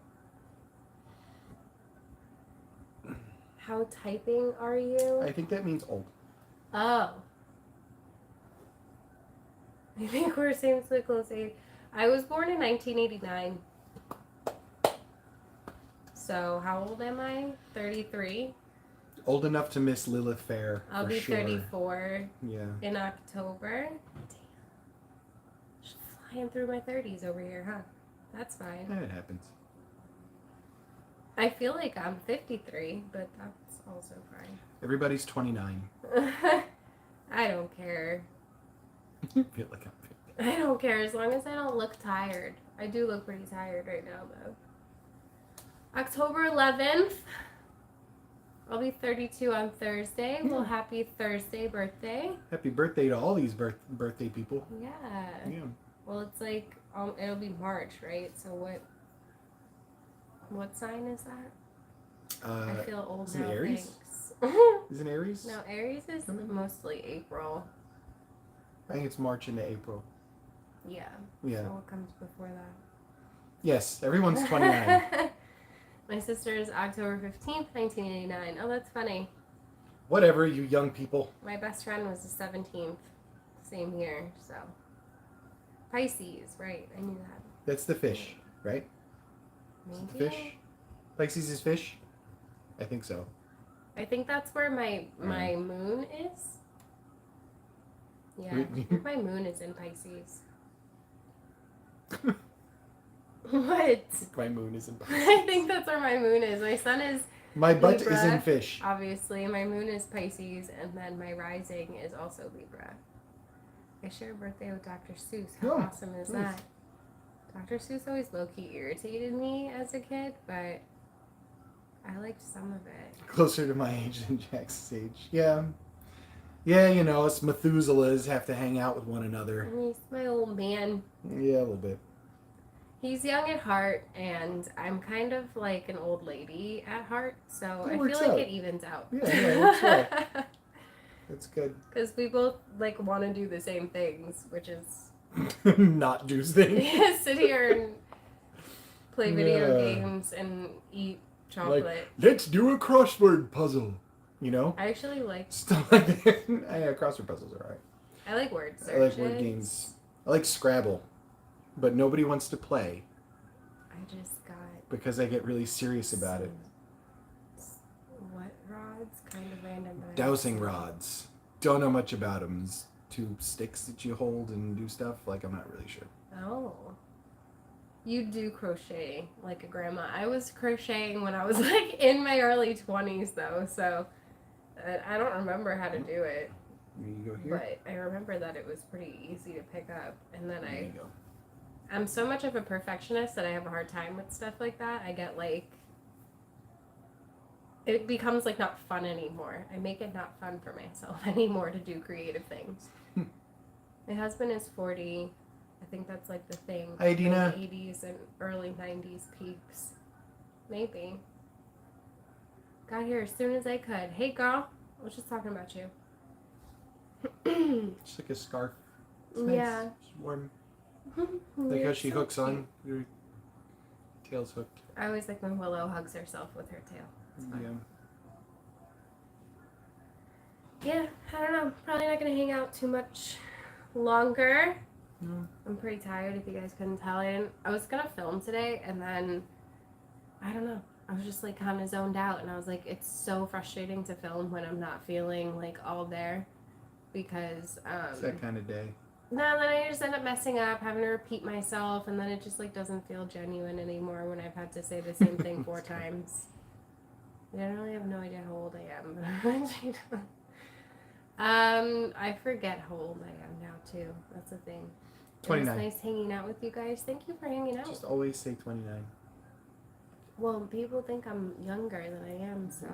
How typing are you? I think that means old. Oh. I think we're same to close age. I was born in 1989. So how old am I? 33. Old enough to miss Lilith Fair. I'll for be sure. 34 Yeah. in October. Damn. Just flying through my 30s over here, huh? That's fine. Yeah, it happens. I feel like I'm 53, but that's also fine. Everybody's 29. I don't care. You feel like I'm 50. I don't care as long as I don't look tired. I do look pretty tired right now, though. October 11th. I'll be 32 on Thursday. Well, happy Thursday birthday. Happy birthday to all these birthday people. Yeah. Yeah. Well, it's like, it'll be March, right? So what? What sign is that? I feel old is it now. Aries? Thanks. Is it Aries? No, Aries is mostly April. I think it's March into April. Yeah. Yeah. So what comes before that? Yes, everyone's 29. My sister is October 15th, 1989. Oh, that's funny. Whatever, you young people. My best friend was the 17th. Same year, so. Pisces, right. I knew that. That's the fish, right? Maybe? Is it the fish? Pisces is fish? I think so. I think that's where my moon is. Yeah, I think my moon is in Pisces. What? My moon is in Pisces. I think that's where my moon is. My sun is My butt Libra, is in fish. obviously. My moon is Pisces, and then my rising is also Libra. I share a birthday with Dr. Seuss. How awesome is that? Dr. Seuss always low-key irritated me as a kid, but I liked some of it. Closer to my age than Jack's age. Yeah. Yeah, you know, us Methuselahs have to hang out with one another. He's my old man. Yeah, a little bit. He's young at heart, and I'm kind of like an old lady at heart, so It I works feel like out. it evens out. Yeah, it works out. That's good. Because we both like want to do the same things, which is Not do things. sit here and play video games and eat chocolate. Like, let's do a crossword puzzle. You know? I actually like Stuff like that. Yeah, crossword puzzles are alright. I like word I searches. like word games. I like Scrabble. But nobody wants to play I just got because I get really serious about it. What rods? Kind of random. but I Dowsing don't know. rods. Don't know much about them. It's 2 sticks that you hold and do stuff. Like, I'm not really sure. Oh. You do crochet like a grandma. I was crocheting when I was like in my early 20s though, so I don't remember how to do it. You go here. But I remember that it was pretty easy to pick up. And then There you go. I'm so much of a perfectionist that I have a hard time with stuff like that. I get like, it becomes like not fun anymore. I make it not fun for myself anymore to do creative things. My husband is 40. I think that's like the thing. Hi, Dina. The 80s and early 90s peaks. Maybe. Got here as soon as I could. Hey girl, I was just talking about you. Just like a scarf. It's nice. Yeah. It's warm. Like how she hooks on. Your tail's hooked. I always like when Willow hugs herself with her tail. It's fun. Yeah, I don't know. Probably not going to hang out too much longer. No. I'm pretty tired, if you guys couldn't tell. I was going to film today, and then, I don't know. I was just, like, kind of zoned out, and I was like, it's so frustrating to film when I'm not feeling, like, all there. Because, It's that kind of day. no, then I just end up messing up, having to repeat myself, and then it just, like, doesn't feel genuine anymore when I've had to say the same thing 4 times. I really have no idea how old I am, but I forget how old I am now too. That's the thing. 29. It was nice hanging out with you guys. Thank you for hanging out. Just always say 29. Well, people think I'm younger than I am, so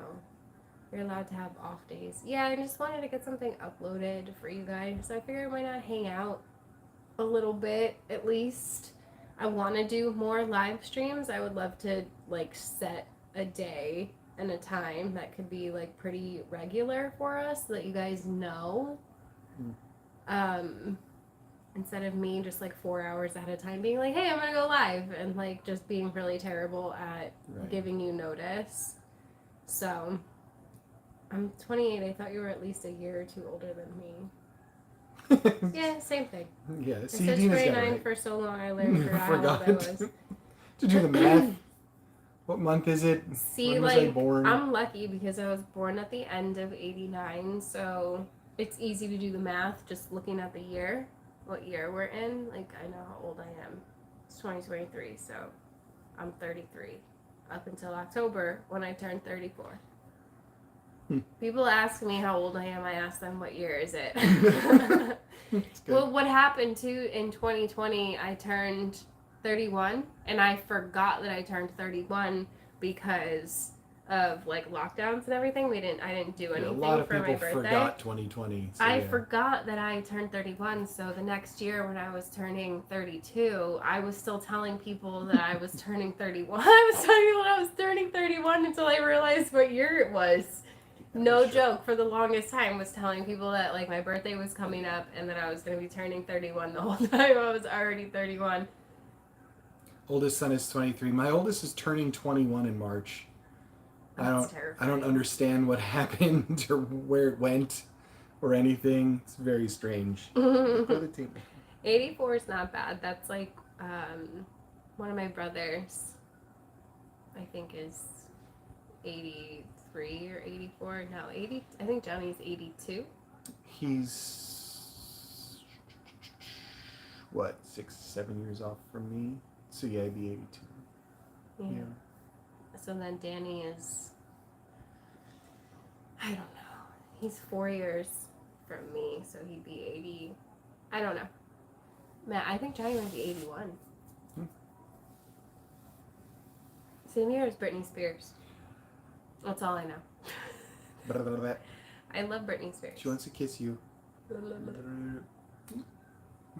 you're allowed to have off days. Yeah, I just wanted to get something uploaded for you guys. So I figured why not hang out a little bit at least. I want to do more live streams. I would love to like set a day and a time that could be like pretty regular for us so that you guys know. Instead of me just like 4 hours at a time being like, hey, I'm gonna go live, and like just being really terrible at giving you notice. So I'm 28. I thought you were at least a year or 2 older than me. Yeah, same thing. Yeah, I see, said Dina's got it 29 right. for so long I learned how old I was. To do the math. What month is it? See, when was I like, born? I'm lucky because I was born at the end of 89, so it's easy to do the math just looking at the year, what year we're in. Like, I know how old I am. It's 2023, so I'm 33. Up until October when I turned 34. People ask me how old I am, I ask them what year is it. Well, what happened too in 2020, I turned 31, and I forgot that I turned 31 because of like lockdowns and everything, I didn't do anything a lot of for my people birthday. forgot 2020. So I forgot that I turned 31, so the next year when I was turning 32, I was still telling people that I was turning 31. I was telling people I was turning 31 until I realized what year it was. No joke, for the longest time was telling people that like my birthday was coming up and that I was going to be turning 31 the whole time. I was already 31. Oldest son is 23. My oldest is turning 21 in March. That's I don't understand what happened or where it went or anything. It's very strange. 84 is not bad. That's like one of my brothers, I think, is 83 or 84. No, 80. I think Johnny's 82. He's what, 6-7 years off from me. So yeah, I'd be 82. Yeah. So then Danny is, I don't know. He's 4 years from me, so he'd be 80. I don't know. Man, I think Johnny might be 81. Same year as Britney Spears. That's all I know. I love Britney Spears. She wants to kiss you.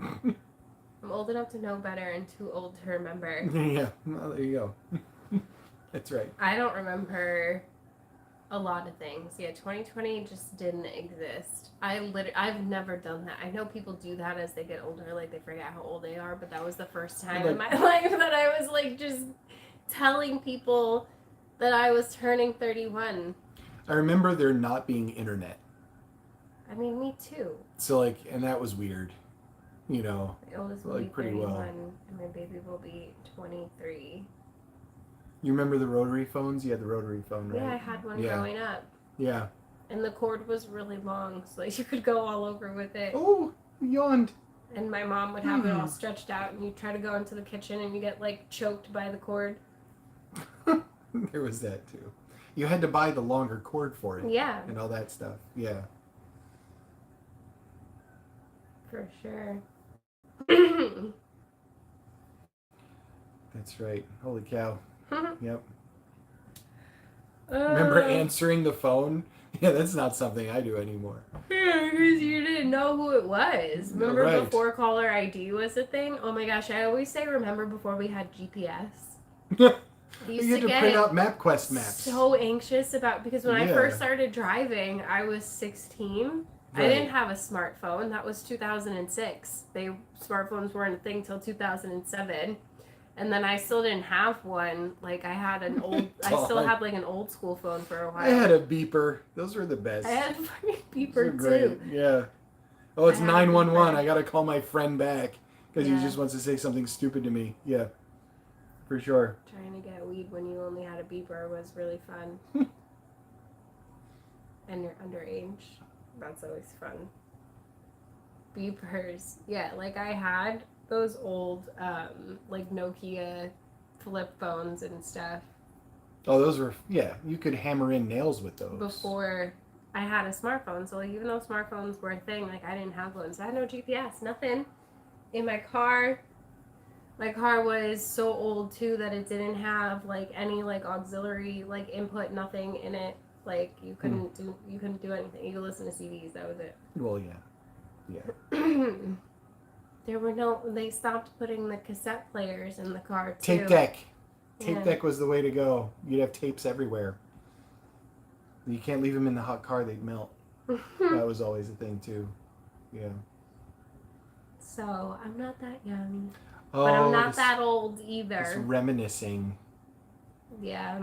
I'm old enough to know better and too old to remember. Yeah, well, there you go. That's right. I don't remember a lot of things. Yeah, 2020 just didn't exist. I've never done that. I know people do that as they get older, like they forget how old they are, but that was the first time in my life that I was like just telling people that I was turning 31. I remember there not being internet. I mean, me too. So like, and that was weird. You know, my oldest will be 31, and my baby will be 23. You remember the rotary phones? You had the rotary phone, right? Yeah, I had one growing up. Yeah. And the cord was really long, so like you could go all over with it. Oh, yawned. And my mom would have it all stretched out, and you try to go into the kitchen, and you get like choked by the cord. There was that too. You had to buy the longer cord for it. Yeah. And all that stuff. Yeah. For sure. That's right. Holy cow. Yep. Uh, Remember answering the phone? Yeah, that's not something I do anymore. Yeah, because you didn't know who it was. Remember Right. before caller ID was a thing? Oh my gosh, I always say remember before we had GPS. You had to print out MapQuest maps. So anxious about, because when I Yeah. first started driving, I was 16. Right. I didn't have a smartphone. That was 2006. Smartphones weren't a thing till 2007. And then I still didn't have one. Like I had an old, I still had like an old school phone for a while. I had a beeper. Those were the best. I had a fucking Those were beeper great. too. Yeah. Oh, it's I had a 911. beeper. I gotta call my friend back because Yeah. he just wants to say something stupid to me. Yeah, for sure. Trying to get weed when you only had a beeper was really fun. And you're underage. That's always fun. Beepers. Yeah, like I had those old like Nokia flip phones and stuff Oh, those were, yeah, you could hammer in nails with those. before I had a smartphone. So like even though smartphones were a thing, like I didn't have one. So I had no GPS, nothing. In my car was so old too that it didn't have like any like auxiliary like input, nothing in it. Like you couldn't do anything. You could listen to CDs, that was it. Well, yeah. They stopped putting the cassette players in the car too. Tape deck. Tape Yeah. deck was the way to go. You'd have tapes everywhere. You can't leave them in the hot car, they'd melt. That was always a thing too. Yeah. So I'm not that young. Oh, But I'm not that old either. It's reminiscing. Yeah.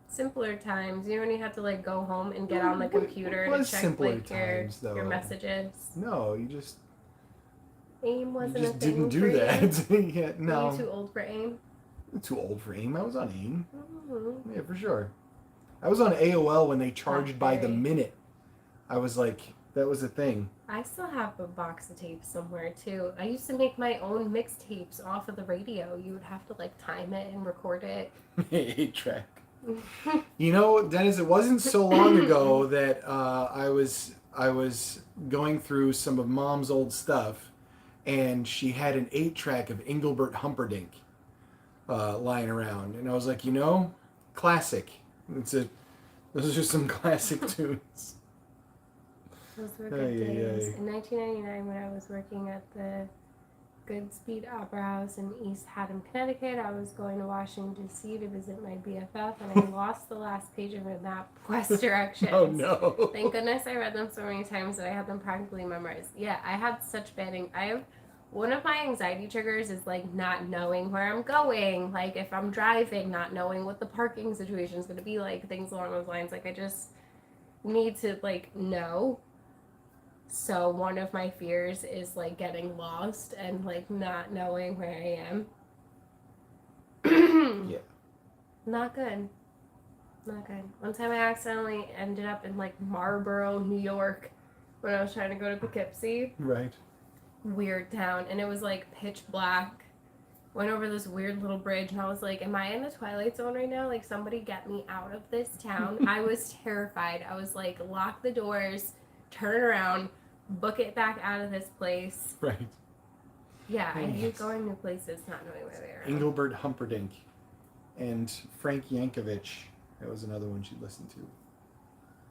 Simpler times. You know when you had to like go home and get on the computer What to was check simpler like times, though? your messages. No, you just AIM wasn't just a thing didn't do for that. You. Yeah, no. Were you too old for AIM? I'm too old for AIM. I was on AIM. Mm-hmm. Yeah, for sure. I was on AOL when they charged by the Blackberry. minute. I was like, that was a thing. I still have a box of tapes somewhere too. I used to make my own mixtapes off of the radio. You would have to like time it and record it. 8-track. You know, Dennis, it wasn't so long ago that I was going through some of Mom's old stuff, and she had an 8-track of Engelbert Humperdinck lying around, and I was like, you know, classic. Those are some classic tunes. Those were good days. In 1999, when I was working at the Goodspeed Opera House in East Haddam, Connecticut, I was going to Washington, D.C. to visit my BFF, and I lost the last page of a map, quest directions. Oh, no. Thank goodness I read them so many times that I had them practically memorized. Yeah, I had such one of my anxiety triggers is, like, not knowing where I'm going. Like, if I'm driving, not knowing what the parking situation is going to be like, things along those lines. Like, I just need to, like, know. So one of my fears is, like, getting lost and, like, not knowing where I am. Yeah. Not good. Not good. One time I accidentally ended up in, like, Marlboro, New York when I was trying to go to Poughkeepsie. Right. Weird town. And it was, like, pitch black. Went over this weird little bridge and I was like, am I in the Twilight Zone right now? Like, somebody get me out of this town. I was terrified. I was like, lock the doors, turn around, book it back out of this place. Right. Yeah, I hate going to places not knowing where they are. Engelbert Humperdinck and Frank Yankovic. That was another one she'd listen to.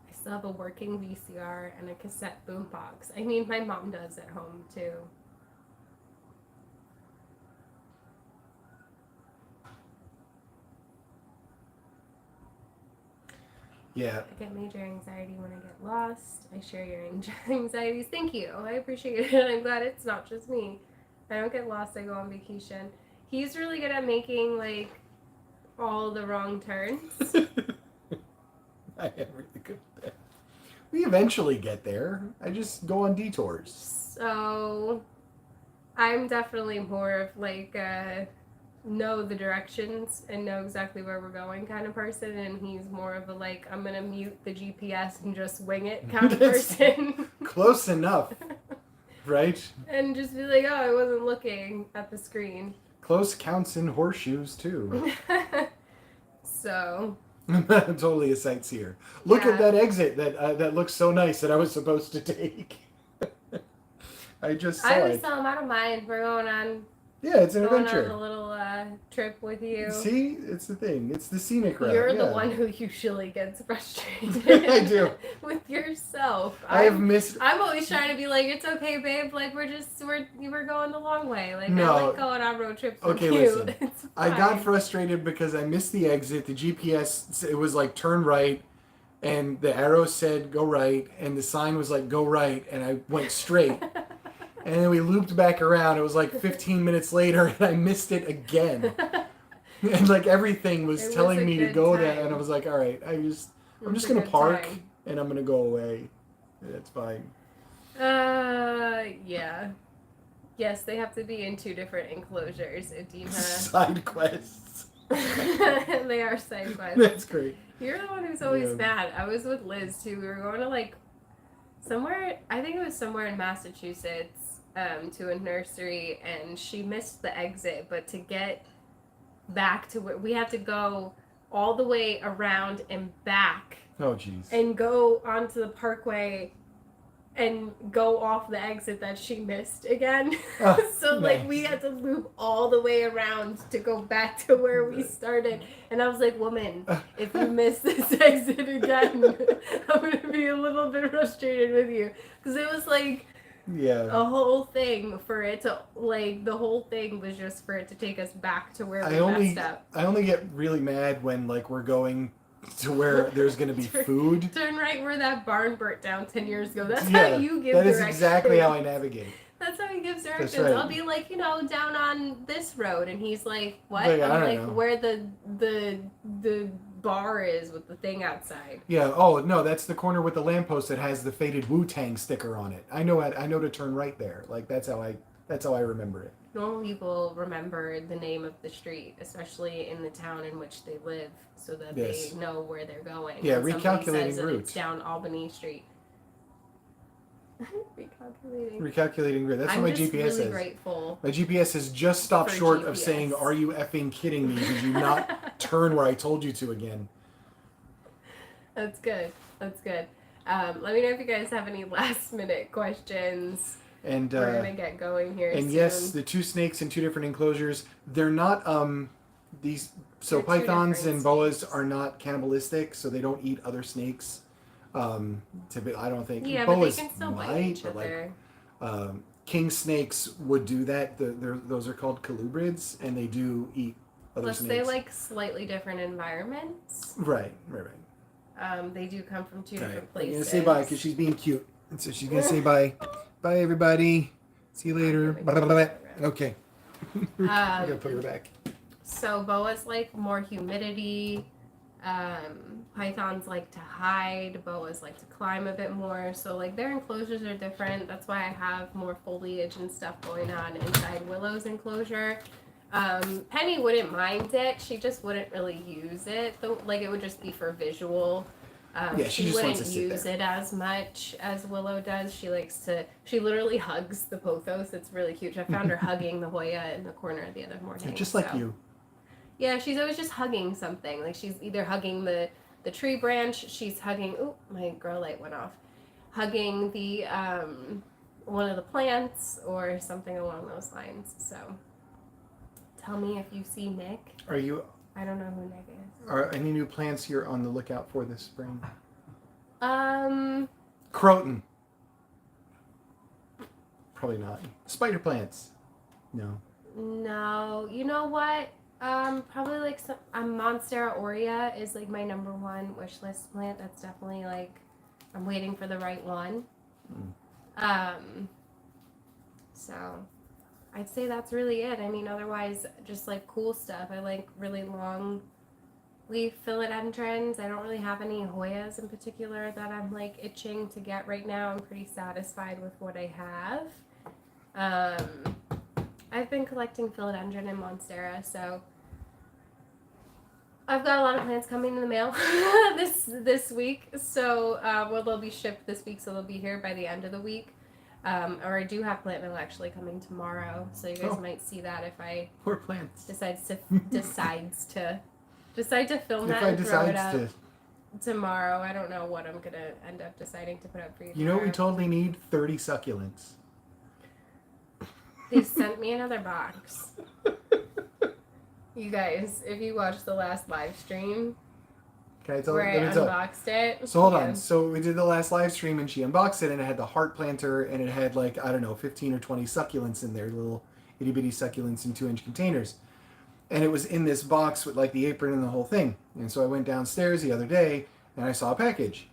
I still have a working VCR and a cassette boombox. I mean, my mom does at home too. Yeah. I get major anxiety when I get lost. I share your anxieties. Thank you. I appreciate it. I'm glad it's not just me. I don't get lost. I go on vacation. He's really good at making, like, all the wrong turns. I am really good at that. We eventually get there. I just go on detours. So, I'm definitely more of, like, know the directions and know exactly where we're going kind of person, and he's more of a, like, I'm gonna mute the GPS and just wing it kind of person. Close enough, right? And just be like, oh, I wasn't looking at the screen. Close counts in horseshoes too. So I'm totally a sightseer. Look at that exit that looks so nice that I was supposed to take. I just saw it. I was telling him, I don't mind. We're going on. Yeah, it's an going adventure. on a little trip with you. See, it's the thing. It's the scenic route. You're the one who usually gets frustrated. I do. With yourself. I'm always trying to be like, it's okay, babe. Like, we're going the long way. Like, no. I like going on road trips with you. Listen. It's I fine. got frustrated because I missed the exit. The GPS, it was like turn right, and the arrow said go right, and the sign was like go right, and I went straight. And then we looped back around. It was like 15 minutes later, and I missed it again. And like everything was telling me to go there, and I was like, all right, I'm just gonna park, and I'm gonna go away. That's fine. Yeah. Yes, they have to be in 2 different enclosures. Adina. Side quests. They are side quests. That's great. You're the one who's always mad. I was with Liz too. We were going to, like, somewhere, I think it was somewhere in Massachusetts, to a nursery, and she missed the exit, but to get back to where we had to go all the way around and back. Oh, jeez. And go onto the parkway and go off the exit that she missed again. So, like, we had to loop all the way around to go back to where we started. And I was like, woman, if you miss this exit again, I'm going to be a little bit frustrated with you. Because it was, like, a whole thing for it to, like, the whole thing was just for it to take us back to where we messed up. I only get really mad when, like, we're going to where there's going to be food. Turn right where that barn burnt down 10 years ago. That's how you give directions. That is exactly how I navigate. That's how he gives directions. Right. I'll be like, down on this road, and he's like, what? Like, I'm I like, don't know. where the bar is with the thing outside. Yeah. Oh no, that's the corner with the lamppost that has the faded Wu-Tang sticker on it. I know to turn right there. Like that's how I remember it. Normal people remember the name of the street, especially in the town in which they live, so that they know where they're going. Yeah, when recalculating says that route. It's down Albany Street. Recalculating route. That's what my GPS really says. Grateful. My GPS has just stopped short of saying, "Are you effing kidding me? Did you not turn where I told you to again?" That's good. That's good. Let me know if you guys have any last minute questions. And we're gonna get going here. And soon. yes, the 2 snakes in 2 different enclosures. They're not So They're two pythons different and boas snakes. are not cannibalistic, so they don't eat other snakes. I don't think. Yeah, but they Boas can still bite might, each but other. king snakes would do that. Those are called colubrids, and they do eat other Plus, snakes. they like slightly different environments. Right. They do come from two different I'm gonna places. say bye because she's being cute, and so she's gonna say bye. Bye, everybody. See you later. Okay. I'm gonna put her back. So boas like more humidity. Pythons like to hide. Boas like to climb a bit more. So like their enclosures are different. That's why I have more foliage and stuff going on inside Willow's enclosure. Penny wouldn't mind it. She just wouldn't really use it. Like it would just be for visual. She just wouldn't wants to sit use there. it as much as Willow does. She literally hugs the pothos. It's really cute. I found her hugging the Hoya in the corner the other morning. Just like you. Yeah, she's always just hugging something. Like she's either hugging the tree branch, she's hugging, oh, my grow light went off. Hugging the one of the plants or something along those lines. So tell me if you see Nick. I don't know who Nick is. Are any new plants you're on the lookout for this spring? Croton. Probably not. Spider plants. No. No. You know what? Probably like some Monstera aurea is like my number one wish list plant. That's definitely like I'm waiting for the right one. So I'd say that's really it. I mean, otherwise just like cool stuff. I like really long leaf philodendrons. I don't really have any Hoyas in particular that I'm like itching to get right now. I'm pretty satisfied with what I have. I've been collecting philodendron and monstera, so I've got a lot of plants coming in the mail this week. So they'll be shipped this week, so they'll be here by the end of the week. Or I do have plant mail actually coming tomorrow, so you guys might see that if I poor plants decides to film that and throw it up tomorrow. I don't know what I'm gonna end up deciding to put up for you. You know, we totally need 30 succulents. They sent me another box. You guys, if you watched the last live stream where I unboxed it. So hold on. So we did the last live stream and she unboxed it and it had the heart planter and it had like, I don't know, 15 or 20 succulents in there, little itty bitty succulents in 2-inch containers. And it was in this box with like the apron and the whole thing. And so I went downstairs the other day and I saw a package.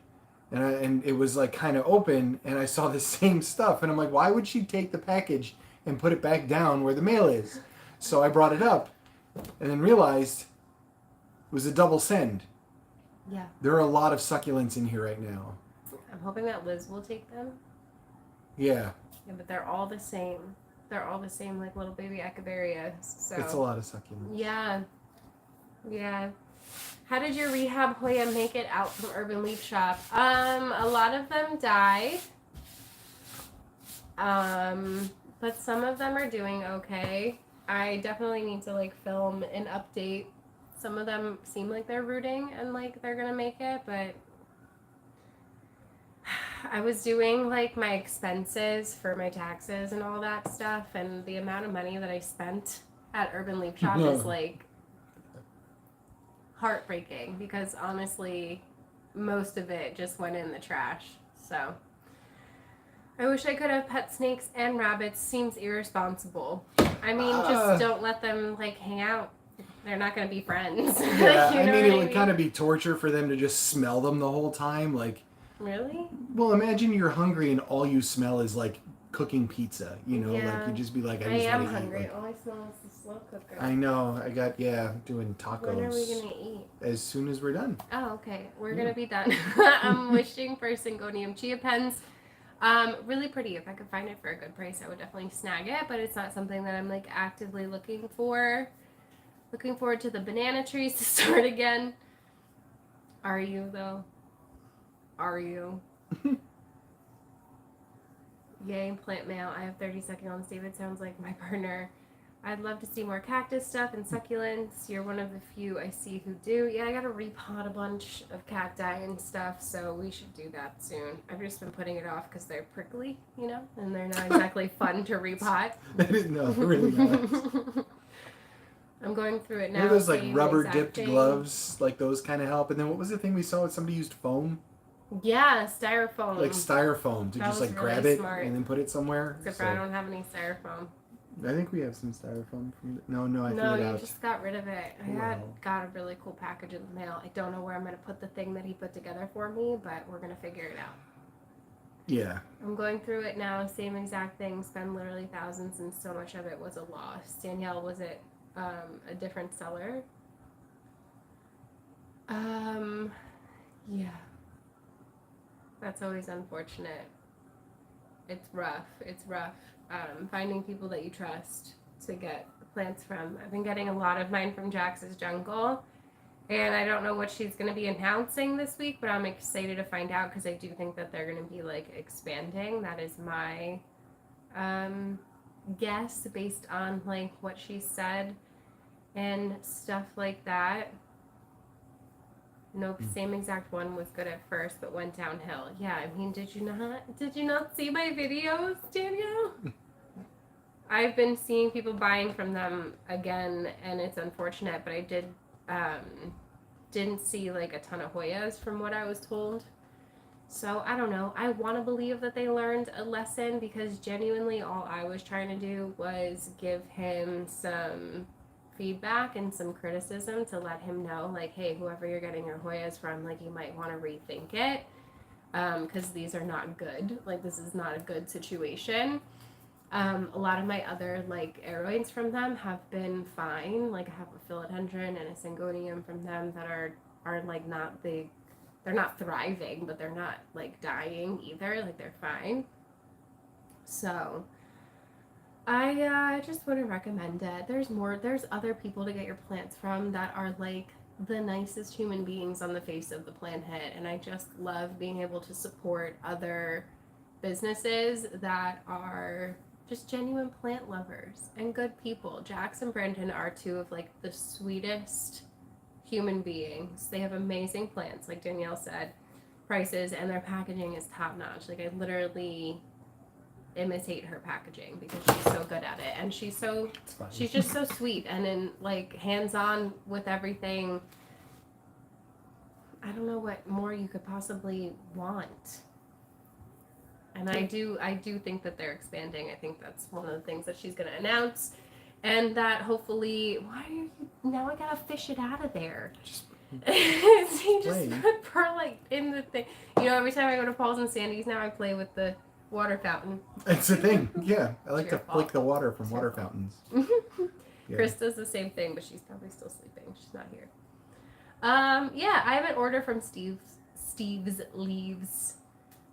And it was like kind of open and I saw the same stuff. And I'm like, why would she take the package and put it back down where the mail is? So I brought it up and then realized it was a double send. Yeah. There are a lot of succulents in here right now. I'm hoping that Liz will take them. Yeah. Yeah, but they're all the same. They're all the same, like little baby echeverias. So it's a lot of succulents. Yeah. Yeah. How did your rehab Hoya make it out from Urban Leaf Shop? A lot of them died. But some of them are doing okay. I definitely need to like film an update. Some of them seem like they're rooting and like they're gonna make it, but I was doing like my expenses for my taxes and all that stuff, and the amount of money that I spent at Urban Leaf Shop is like heartbreaking because honestly most of it just went in the trash. So I wish I could have pet snakes and rabbits. Seems irresponsible. I mean, just don't let them like hang out. They're not going to be friends. Yeah, I mean, it would kind of be torture for them to just smell them the whole time. Like, really? Well, imagine you're hungry and all you smell is like cooking pizza. You know, like you'd just be like, I am hungry. All I smell is the slow cooker. I know. I got doing tacos. When are we gonna eat? As soon as we're done. Oh, okay. We're gonna be done. I'm wishing for Syngonium chia pens. Really pretty. If I could find it for a good price, I would definitely snag it. But it's not something that I'm like actively looking for. Looking forward to the banana trees to start again. Are you though? Are you? Yay, plant mail. I have 30 seconds on David. Sounds like my partner. I'd love to see more cactus stuff and succulents. You're one of the few I see who do. Yeah, I gotta repot a bunch of cacti and stuff, so we should do that soon. I've just been putting it off because they're prickly, you know, and they're not exactly fun to repot. No, really not. I'm going through it now. You know those like same rubber exact dipped thing. gloves, like those kind of help. And then what was the thing we saw? Somebody used foam, Yeah, styrofoam. like styrofoam, to That just was like really grab it smart. and then put it somewhere. Except for So I don't have any styrofoam. I think we have some styrofoam from. No, I No, threw it you out. just got rid of it. I had Wow. got a really cool package in the mail. I don't know where I'm gonna put the thing that he put together for me, but we're gonna figure it out. Yeah. I'm going through it now, same exact thing, spend literally thousands, and so much of it was a loss. Danielle, was it a different seller? Yeah. That's always unfortunate. It's rough. It's rough. Finding people that you trust to get plants from. I've been getting a lot of mine from Jax's Jungle. And I don't know what she's going to be announcing this week, but I'm excited to find out because I do think that they're going to be like expanding. That is my guess based on like what she said and stuff like that. Nope, same exact one was good at first, but went downhill. Yeah, I mean, did you not see my videos, Danielle? I've been seeing people buying from them again, and it's unfortunate, but I didn't see like a ton of Hoyas from what I was told. So I don't know. I want to believe that they learned a lesson because genuinely all I was trying to do was give him some feedback and some criticism to let him know like, hey, whoever you're getting your Hoyas from, like you might want to rethink it because these are not good. Like this is not a good situation. A lot of my other like aeroids from them have been fine. Like I have a philodendron and a syngonium from them that are like not big. They're not thriving, but they're not like dying either. Like they're fine. So I just wouldn't recommend it. There's other people to get your plants from that are like the nicest human beings on the face of the planet, and I just love being able to support other businesses that are just genuine plant lovers and good people. Jax and Brendan are two of like the sweetest human beings. They have amazing plants, like Danielle said, prices, and their packaging is top notch. Like I literally imitate her packaging because she's so good at it, and she's just so sweet and in like hands-on with everything. I don't know what more you could possibly want. And I do think that they're expanding. I think that's one of the things that she's going to announce. And that hopefully, now I gotta fish it out of there. He just put perlite in the thing. You know, every time I go to Paul's and Sandy's now I play with the water fountain. It's a thing, yeah. I like to fault. flick the water from water fountains. Yeah. Chris does the same thing, but she's probably still sleeping. She's not here. Yeah, I have an order from Steve's Leaves.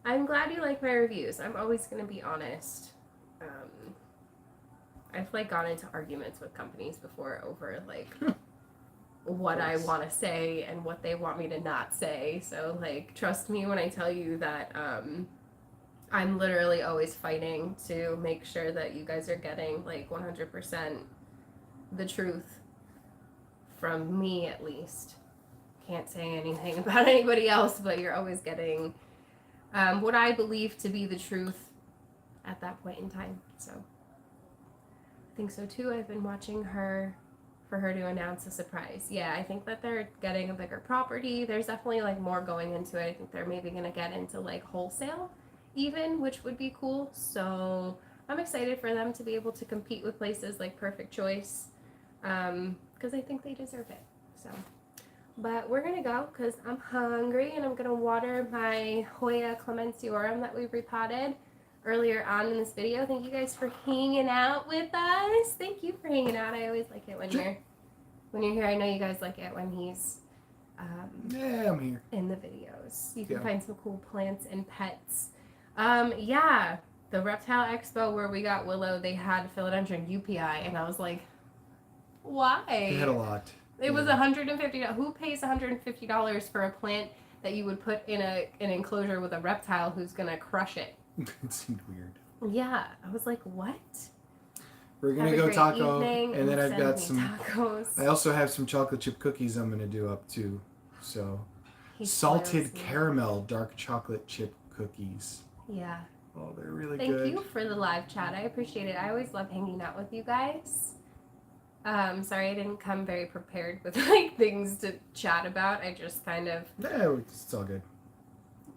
I'm glad you like my reviews. I'm always going to be honest. I've like gone into arguments with companies before over like what I want to say and what they want me to not say. So like trust me when I tell you that I'm literally always fighting to make sure that you guys are getting like 100% the truth from me at least. Can't say anything about anybody else, but you're always getting what I believe to be the truth at that point in time. So I think so too. I've been watching her for her to announce a surprise. Yeah, I think that they're getting a bigger property. There's definitely like more going into it. I think they're maybe gonna get into like wholesale even, which would be cool. So I'm excited for them to be able to compete with places like Perfect Choice because I think they deserve it. So, but we're gonna go because I'm hungry and I'm gonna water my Hoya clemensiorum that we repotted earlier on in this video. Thank you guys for hanging out with us. Thank you for hanging out. I always like it when you're here. I know you guys like it when he's yeah, I'm here in the videos. You can find some cool plants and pets. Yeah, the Reptile Expo where we got Willow, they had philodendron UPI, and I was like, why? They had a lot. It was $150. Who pays $150 for a plant that you would put in an enclosure with a reptile who's gonna crush it? It seemed weird. Yeah, I was like, what? We're gonna go taco, and then I've got some tacos. I also have some chocolate chip cookies I'm gonna do up too. So salted caramel dark chocolate chip cookies. Yeah. Oh, they're really good. good. Thank you for the live chat. I appreciate it. I always love hanging out with you guys. Sorry I didn't come very prepared with like things to chat about. I just kind of No, it's all good.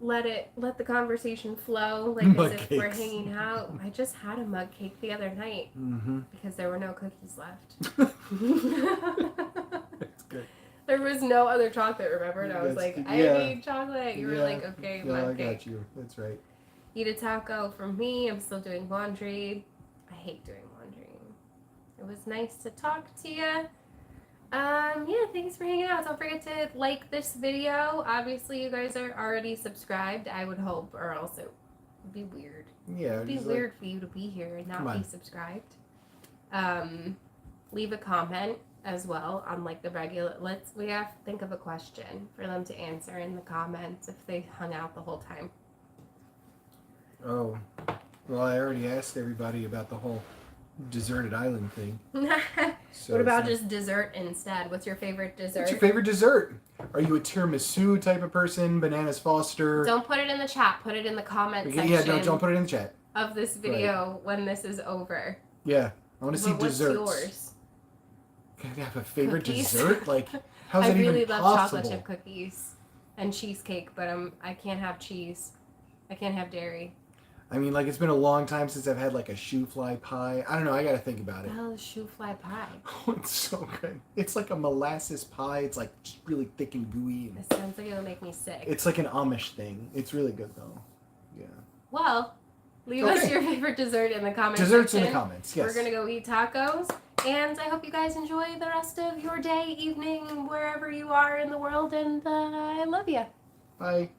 let the conversation flow, like Mug as if we're cakes. hanging out. I just had a mug cake the other night Mm-hmm. because there were no cookies left. That's good. There was no other chocolate, remember? And I was like, I need chocolate. You were like, okay, Yeah, mug I cake. got you. That's right. Eat a taco from me. I'm still doing laundry. I hate doing laundry. It was nice to talk to you. Yeah, thanks for hanging out. Don't forget to like this video. Obviously, you guys are already subscribed, I would hope, or else it would be weird. Yeah, It'd be just weird for you to be here and Come not be on. subscribed. Leave a comment as well on like the regular. We have to think of a question for them to answer in the comments if they hung out the whole time. Oh, well, I already asked everybody about the whole deserted island thing. So What about it's not- just dessert instead? What's your favorite dessert? What's your favorite dessert? Are you a tiramisu type of person? Bananas Foster? Don't put it in the chat. Put it in the comment section. Yeah, don't put it in the chat. Of this video when this is over. Yeah, I want to see But what's desserts. yours? Can I have a favorite Cookies? dessert? Like, how's I that really even love possible? chocolate chip cookies and cheesecake, but I can't have cheese. I can't have dairy. I mean, like, it's been a long time since I've had like a shoe fly pie. I don't know. I gotta think about What it. the hell is shoe fly pie? Oh, it's so good. It's like a molasses pie. It's like just really thick and gooey. And This sounds like it'll make me sick. it's like an Amish thing. It's really good though. Yeah. Well, leave us Okay. your favorite dessert in the comments Desserts section. in the comments. Yes. We're gonna go eat tacos, and I hope you guys enjoy the rest of your day, evening, wherever you are in the world. And I love you. Bye.